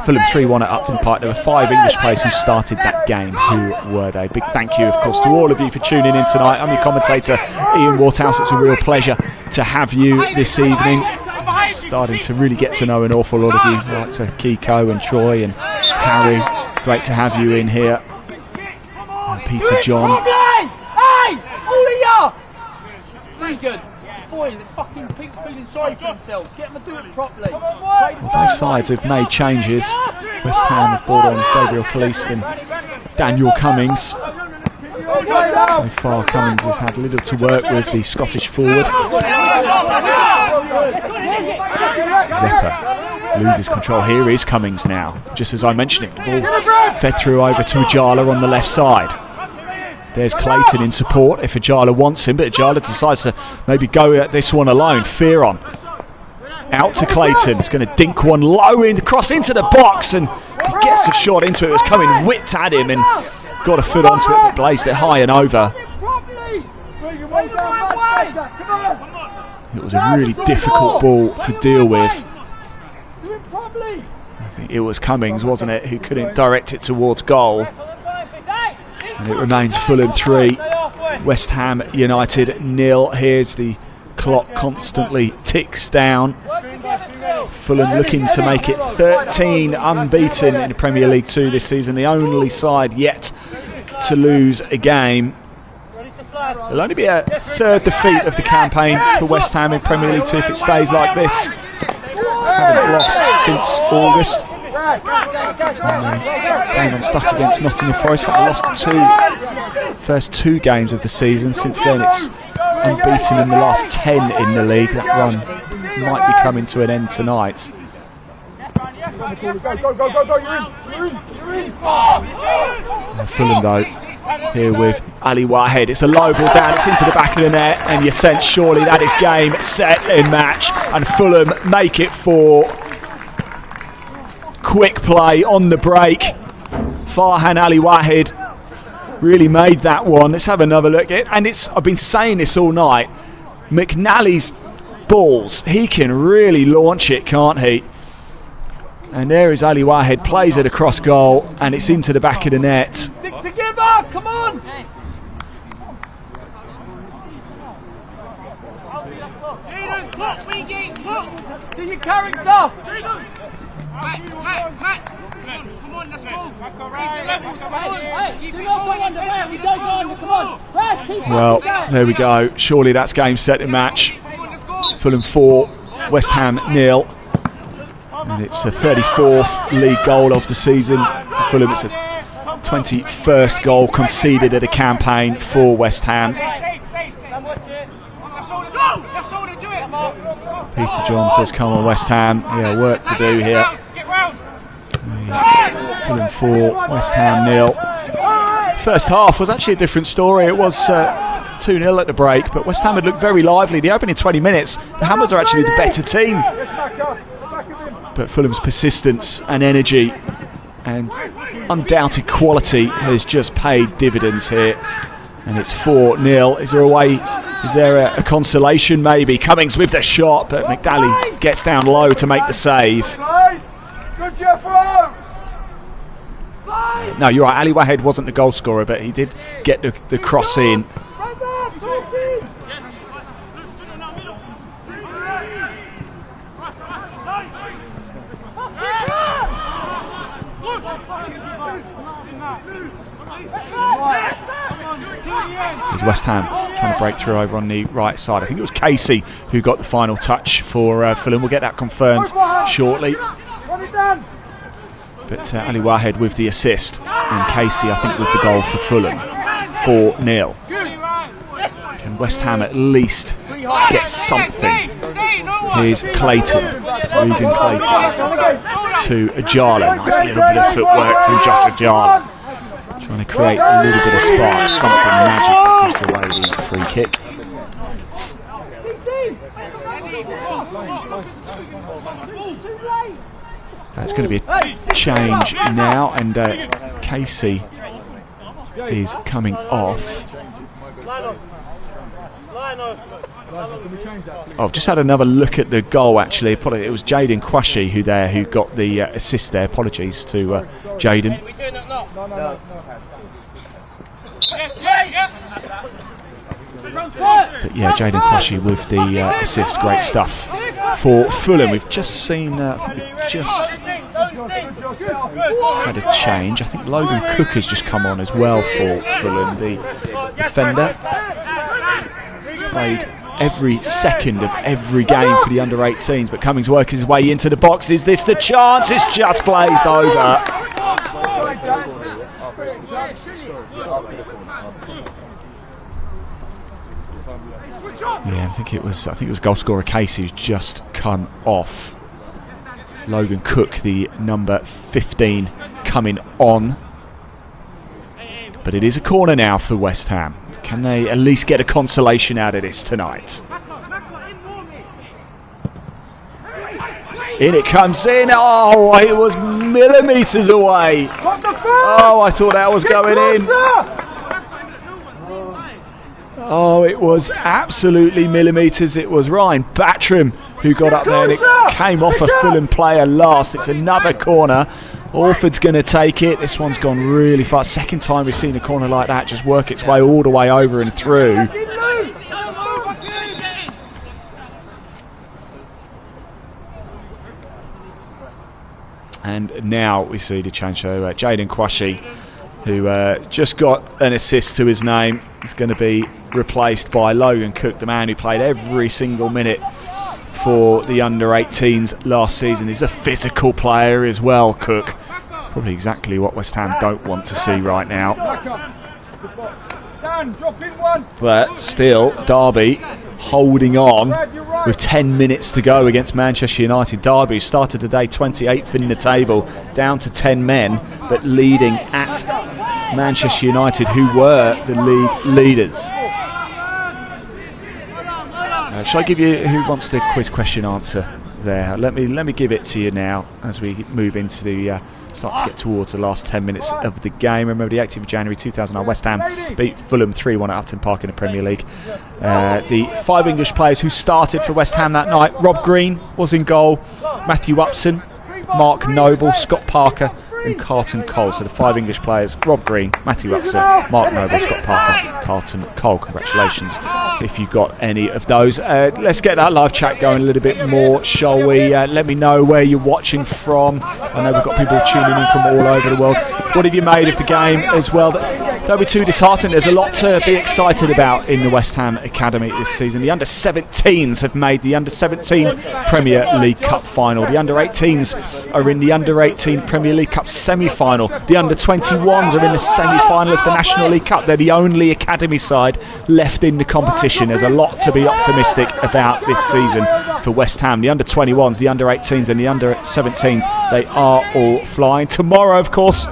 Fulham 3-1 at Upton Park. There were 5 English players who started that game. Who were they? Big thank you, of course, to all of you for tuning in tonight. I'm your commentator, Ian Waterhouse. It's a real pleasure to have you this evening. Starting to really get to know an awful lot of you, like Kiko and Troy and Harry. Great to have you in here. And Peter John. Hey! All of you! Very good. Boys, they're fucking feeling sorry for themselves. Get them to do it properly. Both sides have made changes. West Ham have brought on Gabriel Kalist and Daniel Cummings. So far, Cummings has had little to work with, the Scottish forward. Zeppa loses control. Here is Cummings now. Just as I mentioned it, the ball fed through over to Ajala on the left side. There's Clayton in support if Ajala wants him, but Ajala decides to maybe go at this one alone. Fearon out to Clayton. He's going to dink one low in, cross into the box, and he gets a shot into it. It was coming whipped at him and got a foot onto it, but blazed it high and over. It was a really difficult ball to deal with. I think it was Cummings, wasn't it, who couldn't direct it towards goal. And it remains Fulham 3, West Ham United 0. Here's the clock constantly ticks down. Fulham looking to make it 13 unbeaten in the Premier League 2 this season. The only side yet to lose a game. It'll only be a third defeat of the campaign for West Ham in Premier League 2 if it stays like this. Haven't lost since August. Game unstuck against Nottingham Forest. They lost the first two games of the season. Since then, it's unbeaten in the last 10 in the league. That run might be coming to an end tonight. Fulham, though, here with Ali Wahid. It's a low ball down. It's into the back of the net, and you sense surely that is game, set, and match. And Fulham make it 4. quick play on the break. Farhan Ali Wahid really made that one. Let's have another look. I've been saying this all night. McNally's balls, he can really launch it, can't he? And there is Ali Wahid, plays it across goal, and it's into the back of the net. Stick together, come on! Jaden, clock, regain, clock! See your character! Jaden! Matt! Come on, let's go! Well, there we go. Surely that's game, set and match. Fulham 4, West Ham 0. And it's a 34th league goal of the season for Fulham. It's a 21st goal conceded at a campaign for West Ham. Peter John says, come on West Ham, yeah, work to do here. Fulham 4, West Ham 0. First half was actually a different story. It was 2-0 at the break, but West Ham had looked very lively. The opening 20 minutes, the Hammers are actually the better team. But Fulham's persistence and energy and undoubted quality has just paid dividends here. And it's 4-0. Is there a way? Is there a consolation maybe? Cummings with the shot, but McDally gets down low to make the save. Good Jeffro! No, you're right. Ali Wahid wasn't the goal scorer, but he did get the cross in. Is West Ham trying to break through over on the right side. I think it was Casey who got the final touch for Fulham. We'll get that confirmed shortly. But Ali Wahid with the assist, and Casey, I think, with the goal for Fulham. 4-0. Can West Ham at least get something? Here's Clayton, Regan Clayton to Ajala. Nice little bit of footwork from Josh Ajala. Trying to create a little bit of spark, something magic across the way, the free kick. It's going to be a change now, and Casey is coming off. I've just had another look at the goal actually. It was Jaden Kwashi who got the assist there. Apologies to Jaden. But yeah, Jaden Kwashi with the assist. Great stuff for Fulham. We've just seen, I think we've just had a change. I think Logan Cook has just come on as well for Fulham, the defender. Played every second of every game for the under-18s, but Cummings working his way into the box. Is this the chance? It's just blazed over. Yeah, I think it was goal scorer Casey who's just come off. Logan Cook, the number 15, coming on. But it is a corner now for West Ham. Can they at least get a consolation out of this tonight? In it comes in. Oh, it was millimetres away. Oh, I thought that was going in. Oh, it was absolutely millimetres. It was Ryan Battram who got up there, and it came off a Fulham player last. It's another corner. Orford's going to take it. This one's gone really far. Second time we've seen a corner like that just work its way all the way over and through. And now we see the change. So Jaden Kwashi, who just got an assist to his name, is going to be replaced by Logan Cook, the man who played every single minute for the under-18s last season. He's a physical player as well, Cook. Probably exactly what West Ham don't want to see right now. But still, Derby holding on with 10 minutes to go against Manchester United. Derby started the day 28th in the table, down to 10 men, but leading at Manchester United, who were the league leaders. Shall I give you who wants the quiz question answer there. Let me give it to you now as we move into the start to get towards the last 10 minutes of the game. Remember, the 18th of January 2009, West Ham beat Fulham 3-1 at Upton Park in the Premier League. The 5 English players who started for West Ham that night: Rob Green was in goal, Matthew Upson, Mark Noble, Scott Parker and Carlton Cole. So the 5 English players: Rob Green, Matthew Upson, Mark Noble, Scott Parker, Carlton Cole. Congratulations if you got any of those. Let's get that live chat going a little bit more, shall we? Let me know where you're watching from. I know we've got people tuning in from all over the world. What have you made of the game as well? Don't be too disheartened. There's a lot to be excited about in the West Ham Academy this season. The under-17s have made the under-17 Premier League Cup final. The under-18s are in the under-18 Premier League Cup semi-final. The under-21s are in the semi-final of the National League Cup. They're the only academy side left in the competition. There's a lot to be optimistic about this season for West Ham. The under-21s, the under-18s and the under-17s, they are all flying. Tomorrow, of course,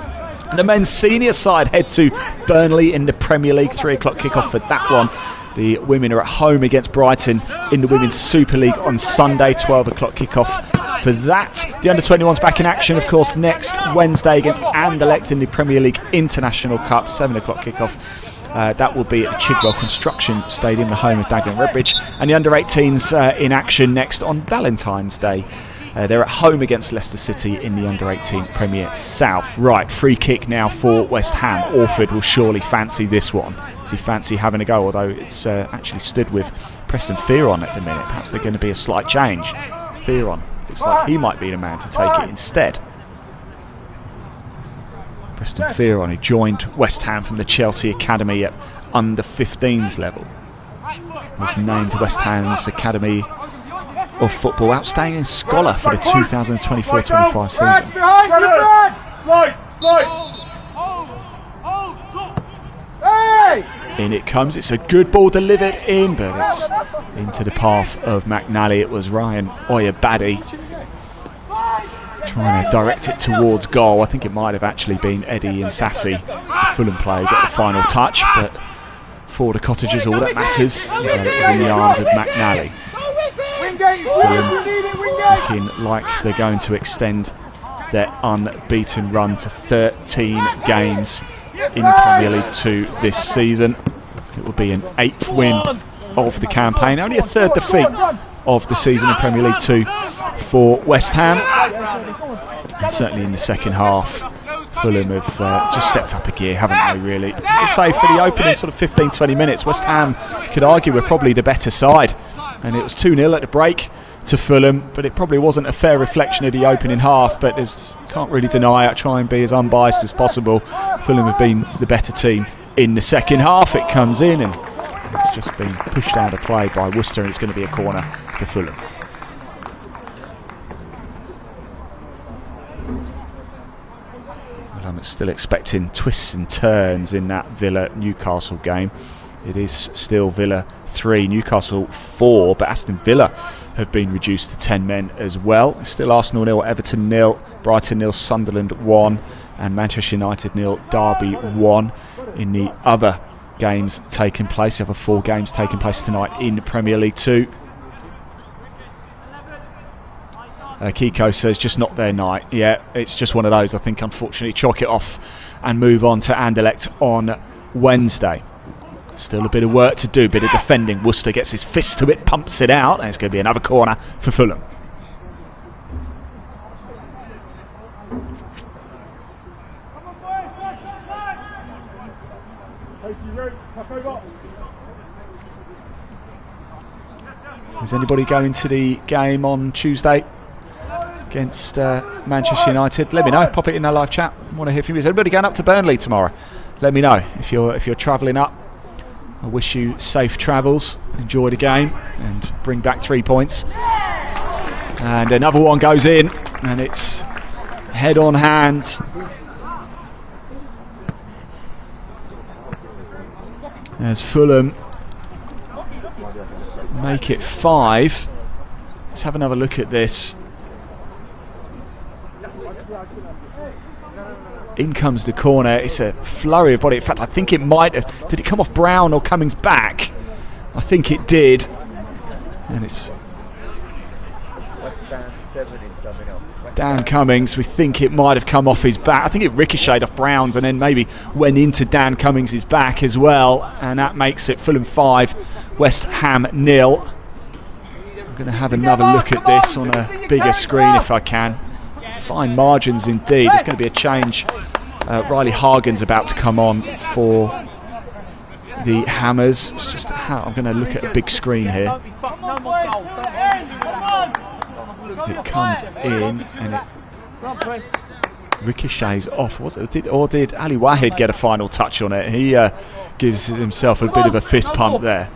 the men's senior side head to Burnley in the Premier League. 3 o'clock kickoff for that one. The women are at home against Brighton in the Women's Super League on Sunday. 12 o'clock kickoff for that. The under-21s back in action, of course, next Wednesday against Anderlecht in the Premier League International Cup. 7 o'clock kickoff. That will be at the Chigwell Construction Stadium, the home of Dagenham Redbridge. And the under-18s in action next on Valentine's Day. They're at home against Leicester City in the under-18 Premier South. Right, free kick now for West Ham. Orford will surely fancy this one. Does he fancy having a go? Although it's actually stood with Preston Fearon at the minute. Perhaps there's going to be a slight change. Fearon looks like he might be the man to take it instead. Preston Fearon, who joined West Ham from the Chelsea Academy at under-15s level, was named West Ham's Academy of Football Outstanding Scholar for the 2024-25 season. In it comes. It's a good ball delivered in, but it's into the path of McNally. It was Ryan Oyabadi trying to direct it towards goal. I think it might have actually been Eddie Insassi, the Fulham player, got the final touch, but for the Cottagers all that matters is that it was in the arms of McNally. Fulham looking like they're going to extend their unbeaten run to 13 games in Premier League 2 this season. It will be an 8th win of the campaign, only a 3rd defeat of the season in Premier League 2 for West Ham. And certainly in the second half, Fulham have just stepped up a gear, haven't they, really? As I say, for the opening sort of 15-20 minutes, West Ham could argue we're probably the better side. And it was 2-0 at the break to Fulham, but it probably wasn't a fair reflection of the opening half. But can't really deny it. Try and be as unbiased as possible. Fulham have been the better team in the second half. It comes in and it's just been pushed out of play by Worcester, and it's going to be a corner for Fulham. Well, I'm still expecting twists and turns in that Villa-Newcastle game. It is still Villa 3, Newcastle 4, but Aston Villa have been reduced to 10 men as well. Still Arsenal 0, Everton 0, Brighton 0, Sunderland 1, and Manchester United 0, Derby 1 in the other games taking place. The other 4 games taking place tonight in Premier League 2. Kiko says just not their night. Yeah, it's just one of those. I think, unfortunately, chalk it off and move on to Anderlecht on Wednesday. Still a bit of work to do, bit of defending. Worcester gets his fist to it, pumps it out, and it's going to be another corner for Fulham. Is anybody going to the game on Tuesday against Manchester United? Let me know. Pop it in our live chat. I want to hear from you. Is anybody going up to Burnley tomorrow? Let me know if you're travelling up. I wish you safe travels, enjoy the game and bring back 3 points. And another one goes in and it's head on hand. As Fulham make it 5. Let's have another look at this. In comes the corner. It's a flurry of body. In fact, I think it might have. Did it come off Brown or Cummings back? I think it did. And it's Dan Cummings, we think it might have come off his back. I think it ricocheted off Brown's and then maybe went into Dan Cummings' back as well. And that makes it Fulham 5, West Ham 0. I'm going to have another look at this on a bigger screen if I can. Fine margins indeed. There's going to be a change. Riley Hargan's about to come on for the Hammers. It's just how I'm going to look at a big screen here. It comes in and it ricochets off. Or did Ali Wahid get a final touch on it? He gives himself a bit of a fist pump there.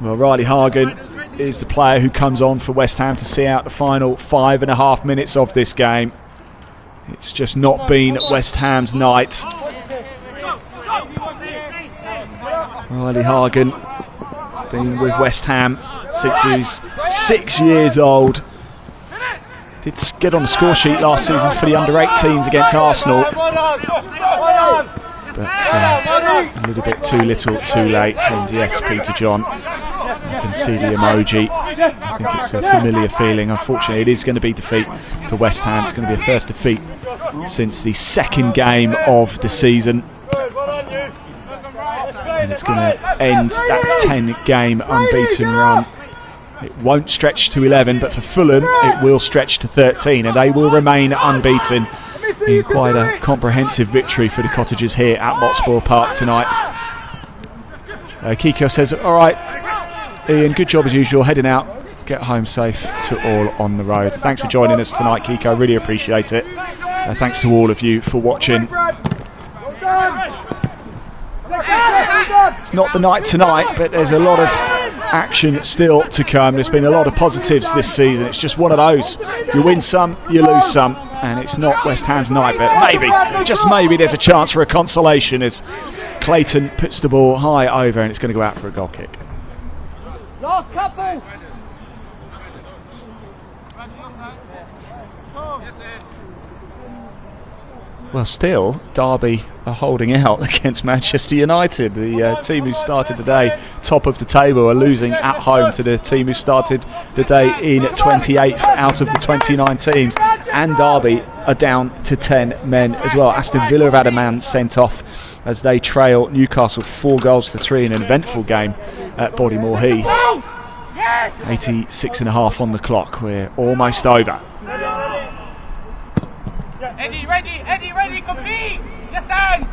Well, Riley Hargan is the player who comes on for West Ham to see out the final 5.5 minutes of this game. It's just not been West Ham's night. Riley Hargan, been with West Ham since he was 6 years old. Did get on the score sheet last season for the under-18s against Arsenal. But a little bit too little, too late. And yes, Peter John, you can see the emoji. I think it's a familiar feeling. Unfortunately, it is going to be defeat for West Ham. It's going to be a first defeat since the second game of the season. And it's going to end that 10-game unbeaten run. It won't stretch to 11, but for Fulham, it will stretch to 13, and they will remain unbeaten in quite a comprehensive victory for the Cottagers here at Motspur Park tonight. Kiko says, all right, Ian, good job as usual, heading out. Get home safe to all on the road. Thanks for joining us tonight, Kiko. Really appreciate it. Thanks to all of you for watching. It's not the night tonight, but there's a lot of action still to come. There's been a lot of positives this season. It's just one of those. You win some, you lose some, and it's not West Ham's night, but maybe, just maybe, there's a chance for a consolation as Clayton puts the ball high over and it's going to go out for a goal kick. Last couple. Well, still, Derby are holding out against Manchester United. The team who started the day top of the table are losing at home to the team who started the day in 28th out of the 29 teams. And Derby are down to 10 men as well. Aston Villa have had a man sent off as they trail Newcastle 4-3 in an eventful game at Bodymore Heath. 86.5 on the clock. We're almost over. Eddie, compete! Yes, Dan!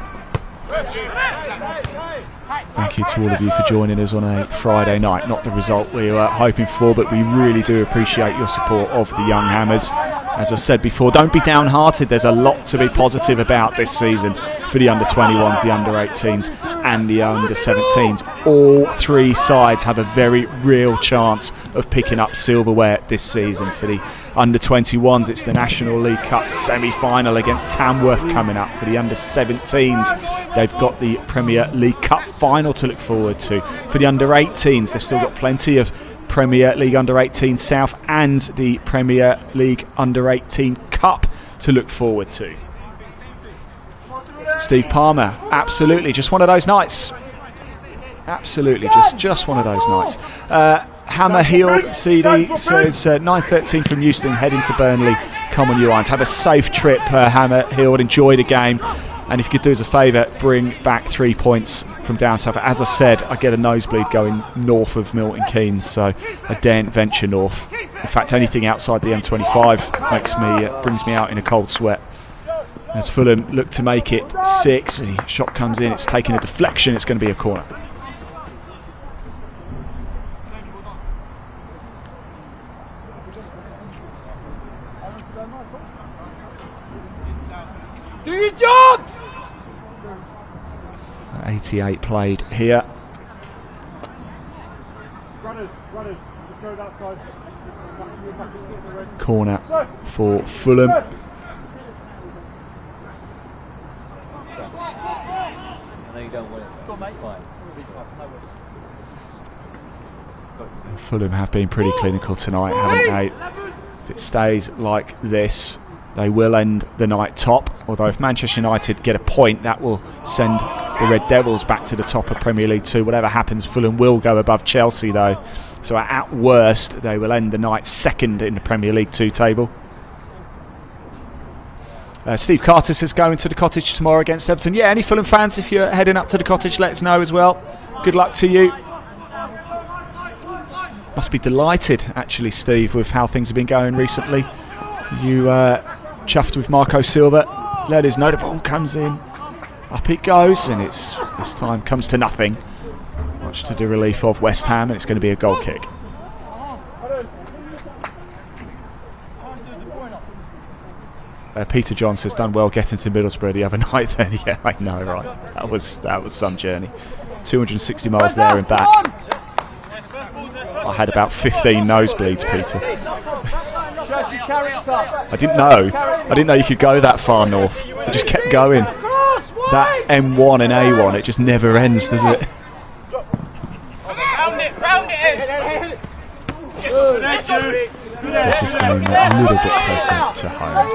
Thank you to all of you for joining us on a Friday night. Not the result we were hoping for, but we really do appreciate your support of the Young Hammers. As I said before, don't be downhearted. There's a lot to be positive about this season for the under-21s, the under-18s and the under-17s. All three sides have a very real chance of picking up silverware this season. For the under-21s, it's the National League Cup semi-final against Tamworth coming up. For the under-17s, they've got the Premier League Cup final to look forward to. For the under-18s, they've still got plenty of Premier League Under-18 South and the Premier League Under-18 Cup to look forward to. Steve Palmer, absolutely, just one of those nights. Absolutely, just one of those nights. Hammer Healed CD says 9:13 from Euston, heading to Burnley. Come on, you Irons. Have a safe trip, Hammer Healed. Enjoy the game. And if you could do us a favour, bring back 3 points from down south. As I said, I get a nosebleed going north of Milton Keynes, so I daren't venture north. In fact, anything outside the M25 brings me out in a cold sweat. As Fulham look to make it 6, the shot comes in, it's taking a deflection, it's going to be a corner. Do your jobs! 88 played here. Runners, just go that side. Corner for Fulham. Fulham have been pretty clinical tonight, haven't they? If it stays like this, they will end the night top. Although if Manchester United get a point, that will send the Red Devils back to the top of Premier League 2. Whatever happens, Fulham will go above Chelsea though. So at worst, they will end the night second in the Premier League 2 table. Steve Carter says going to the Cottage tomorrow against Everton. Yeah, any Fulham fans, if you're heading up to the Cottage, let us know as well. Good luck to you. Must be delighted, actually, Steve, with how things have been going recently. You chuffed with Marco Silva. Let us know. The ball comes in. Up it goes, and it's this time comes to nothing. Much to the relief of West Ham, and it's going to be a goal kick. Peter John says, done well getting to Middlesbrough the other night then. Yeah, I know, right. That was some journey. 260 miles there and back. I had about 15 nosebleeds, Peter. I didn't know you could go that far north. I just kept going. That M1 and A1, it just never ends, does it? Round it. This is going a little bit closer to home.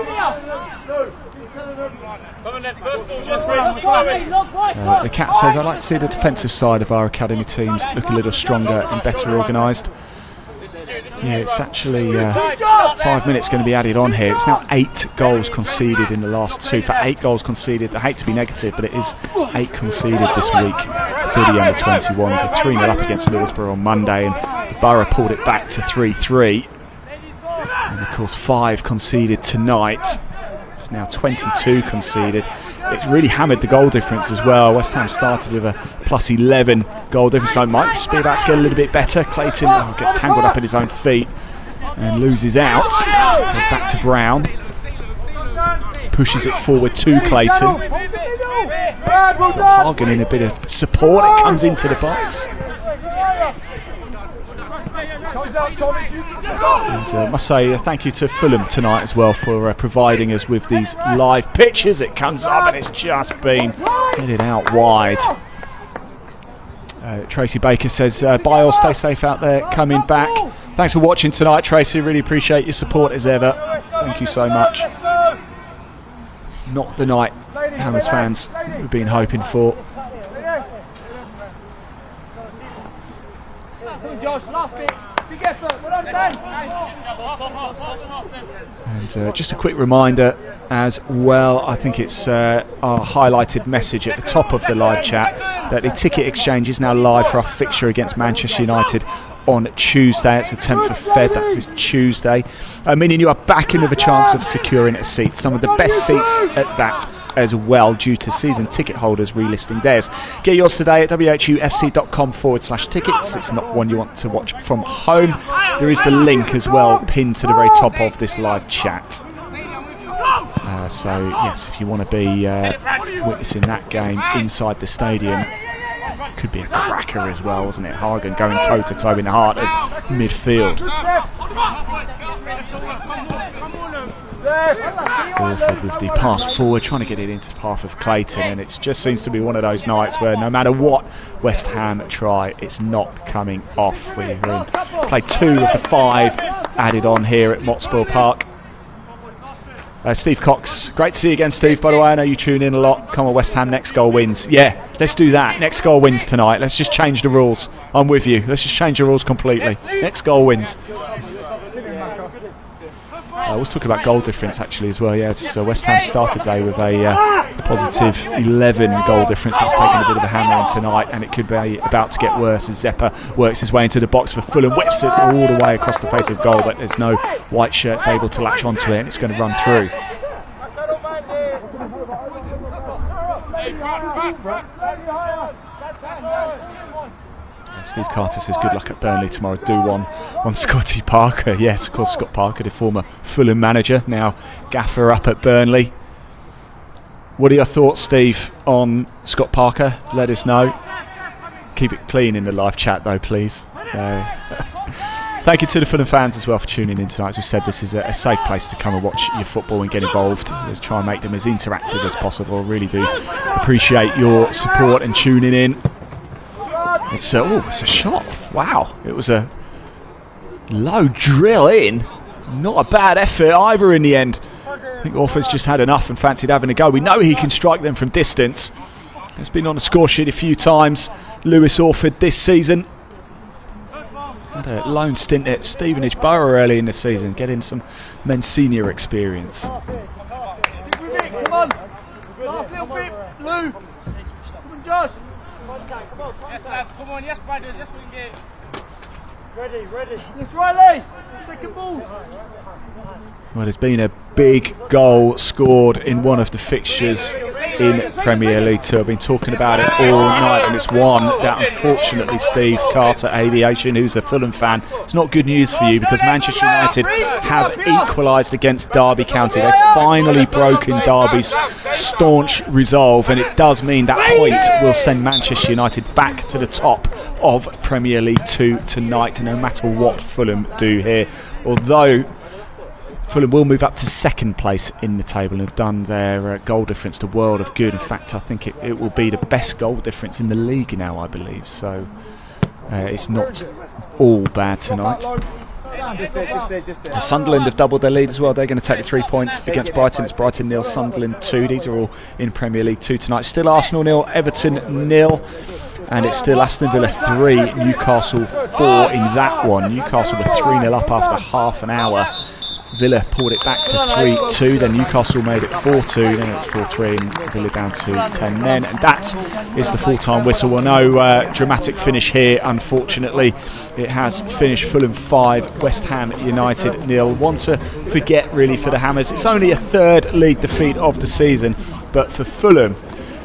The Cat says, I like to see the defensive side of our academy teams look a little stronger and better organised. Yeah, it's actually 5 minutes going to be added on here. It's now 8 goals conceded in the last 2. For 8 goals conceded, I hate to be negative, but it is 8 conceded this week for the under-21s. They're 3-0 up against Middlesbrough on Monday, and Borough pulled it back to 3-3. And of course 5 conceded tonight. It's now 22 conceded. It's really hammered the goal difference as well. West Ham started with a plus 11 goal difference. So it might just be about to get a little bit better. Clayton gets tangled up in his own feet and loses out. Goes back to Brown. Pushes it forward to Clayton. Hagen in a bit of support. It comes into the box. And I must say thank you to Fulham tonight as well for providing us with these live pictures. It comes up and it's just been headed out wide. Tracy Baker says, bye all, stay safe out there, coming back. Thanks for watching tonight, Tracy. Really appreciate your support as ever. Thank you so much. Not the night Hammers fans we've been hoping for. Josh, last bit. Big effort. Well done, And just a quick reminder as well, I think it's our highlighted message at the top of the live chat that the ticket exchange is now live for our fixture against Manchester United on Tuesday. It's the 10th of Feb, that's this Tuesday, meaning you are back in with a chance of securing a seat. Some of the best seats at that as well, due to season ticket holders relisting theirs. Get yours today at whufc.com/tickets. It's not one you want to watch from home. There is the link as well pinned to the very top of this live chat. So yes, if you want to be witnessing that game inside the stadium, could be a cracker as well, wasn't it? Hagen going toe to toe in the heart of midfield. Orford with the pass forward, trying to get it into the path of Clayton, and it just seems to be one of those nights where no matter what West Ham try, it's not coming off. We've played 2 of the 5 added on here at Motspur Park. Steve Cox, great to see you again, Steve, by the way. I know you tune in a lot. Come on, West Ham, next goal wins. Yeah, let's do that. Next goal wins tonight. Let's just change the rules. I'm with you. Let's just change the rules completely. Next goal wins. I was talking about goal difference actually as well. Yeah, so West Ham started today with a positive 11 goal difference. That's taken a bit of a hammer on tonight, and it could be about to get worse as Zeppa works his way into the box for Fulham, whips it all the way across the face of goal, but there's no white shirts able to latch onto it, and it's going to run through. Steve Carter says good luck at Burnley tomorrow. Do one on Scotty Parker. Yes, of course, Scott Parker, the former Fulham manager, now gaffer up at Burnley. What are your thoughts, Steve, on Scott Parker? Let us know. Keep it clean in the live chat though, please. Thank you to the Fulham fans as well for tuning in tonight. As we said, this is a safe place to come and watch your football and get involved. We'll try and make them as interactive as possible. Really do appreciate your support and tuning in. It's a shot. Wow, it was a low drill in. Not a bad effort either in the end. I think Orford's just had enough and fancied having a go. We know he can strike them from distance. He's been on the score sheet a few times, Lewis Orford, this season. Had a lone stint at Stevenage Borough early in the season, getting some men's senior experience. Come on. Last little bit. Lou. Come on, Josh. Yes, lads, come on, yes, Brandon, yes, we can get it. Ready. Yes, Riley. Second ball. Well, there's been a big goal scored in one of the fixtures in Premier League 2. I've been talking about it all night, and it's one that unfortunately Steve Carter Aviation, who's a Fulham fan, it's not good news for you, because Manchester United have equalised against Derby County. They've finally broken Derby's staunch resolve, and it does mean that point will send Manchester United back to the top of Premier League 2 tonight, no matter what Fulham do here. Although Fulham will move up to second place in the table and have done their goal difference the world of good. In fact, I think it will be the best goal difference in the league now, I believe. So it's not all bad tonight. Sunderland have doubled their lead as well. They're going to take the 3 points against Brighton. It's Brighton 0, Sunderland 2. These are all in Premier League 2 tonight. Still Arsenal 0, Everton 0. And it's still Aston Villa 3, Newcastle 4 in that one. Newcastle were 3-0 up after half an hour. Villa pulled it back to 3-2, then Newcastle made it 4-2, then it's 4-3 and Villa down to 10 men, and that is the full-time whistle. Well, no dramatic finish here, unfortunately. It has finished Fulham 5, West Ham United 0. One to forget really for the Hammers. It's only a third league defeat of the season, but for Fulham,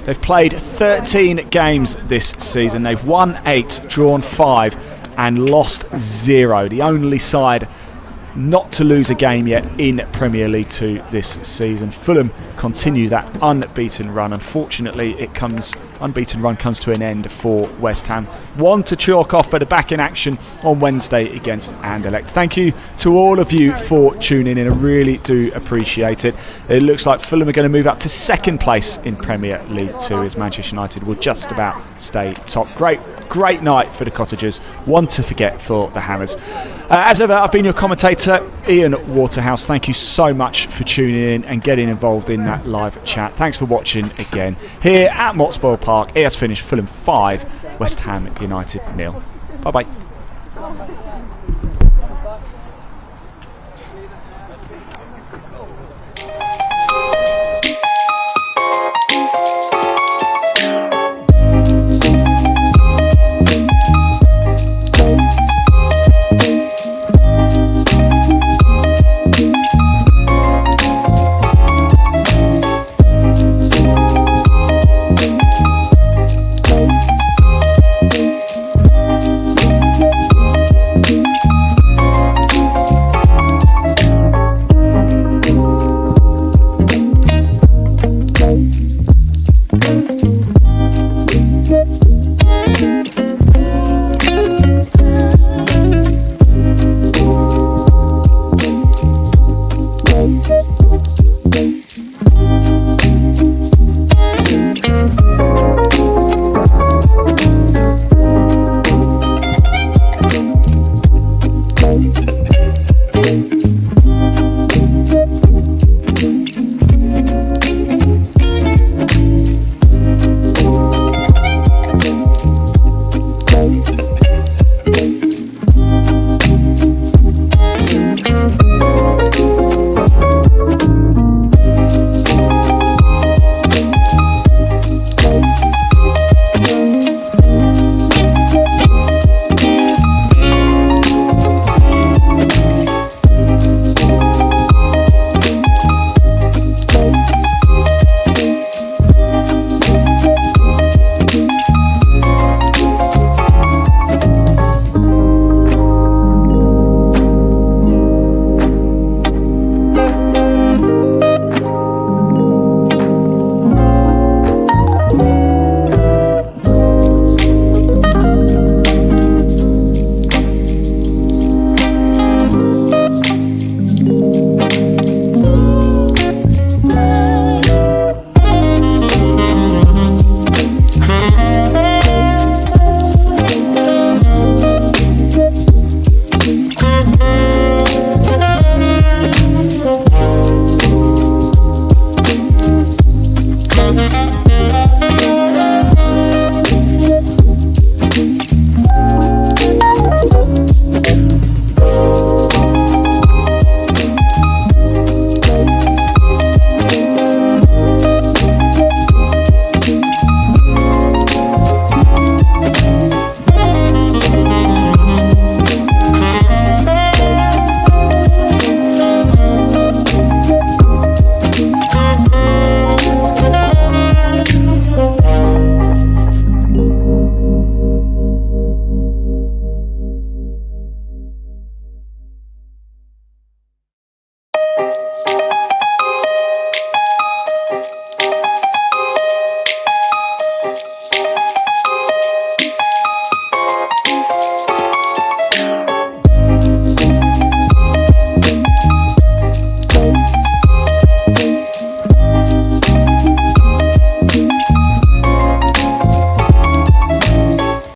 they've played 13 games this season. They've won 8, drawn 5 and lost 0. The only side not to lose a game yet in Premier League 2 this season. Fulham continue that unbeaten run. Unfortunately, unbeaten run comes to an end for West Ham. One to chalk off, but back in action on Wednesday against Anderlecht. Thank you to all of you for tuning in. I really do appreciate it. It looks like Fulham are going to move up to second place in Premier League 2 as Manchester United will just about stay top. Great night for the Cottagers. One to forget for the Hammers. As ever, I've been your commentator, Ian Waterhouse. Thank you so much for tuning in and getting involved in that live chat. Thanks for watching again. Here at Motspoil Park, it has finished Fulham 5, West Ham United 0. Bye-bye.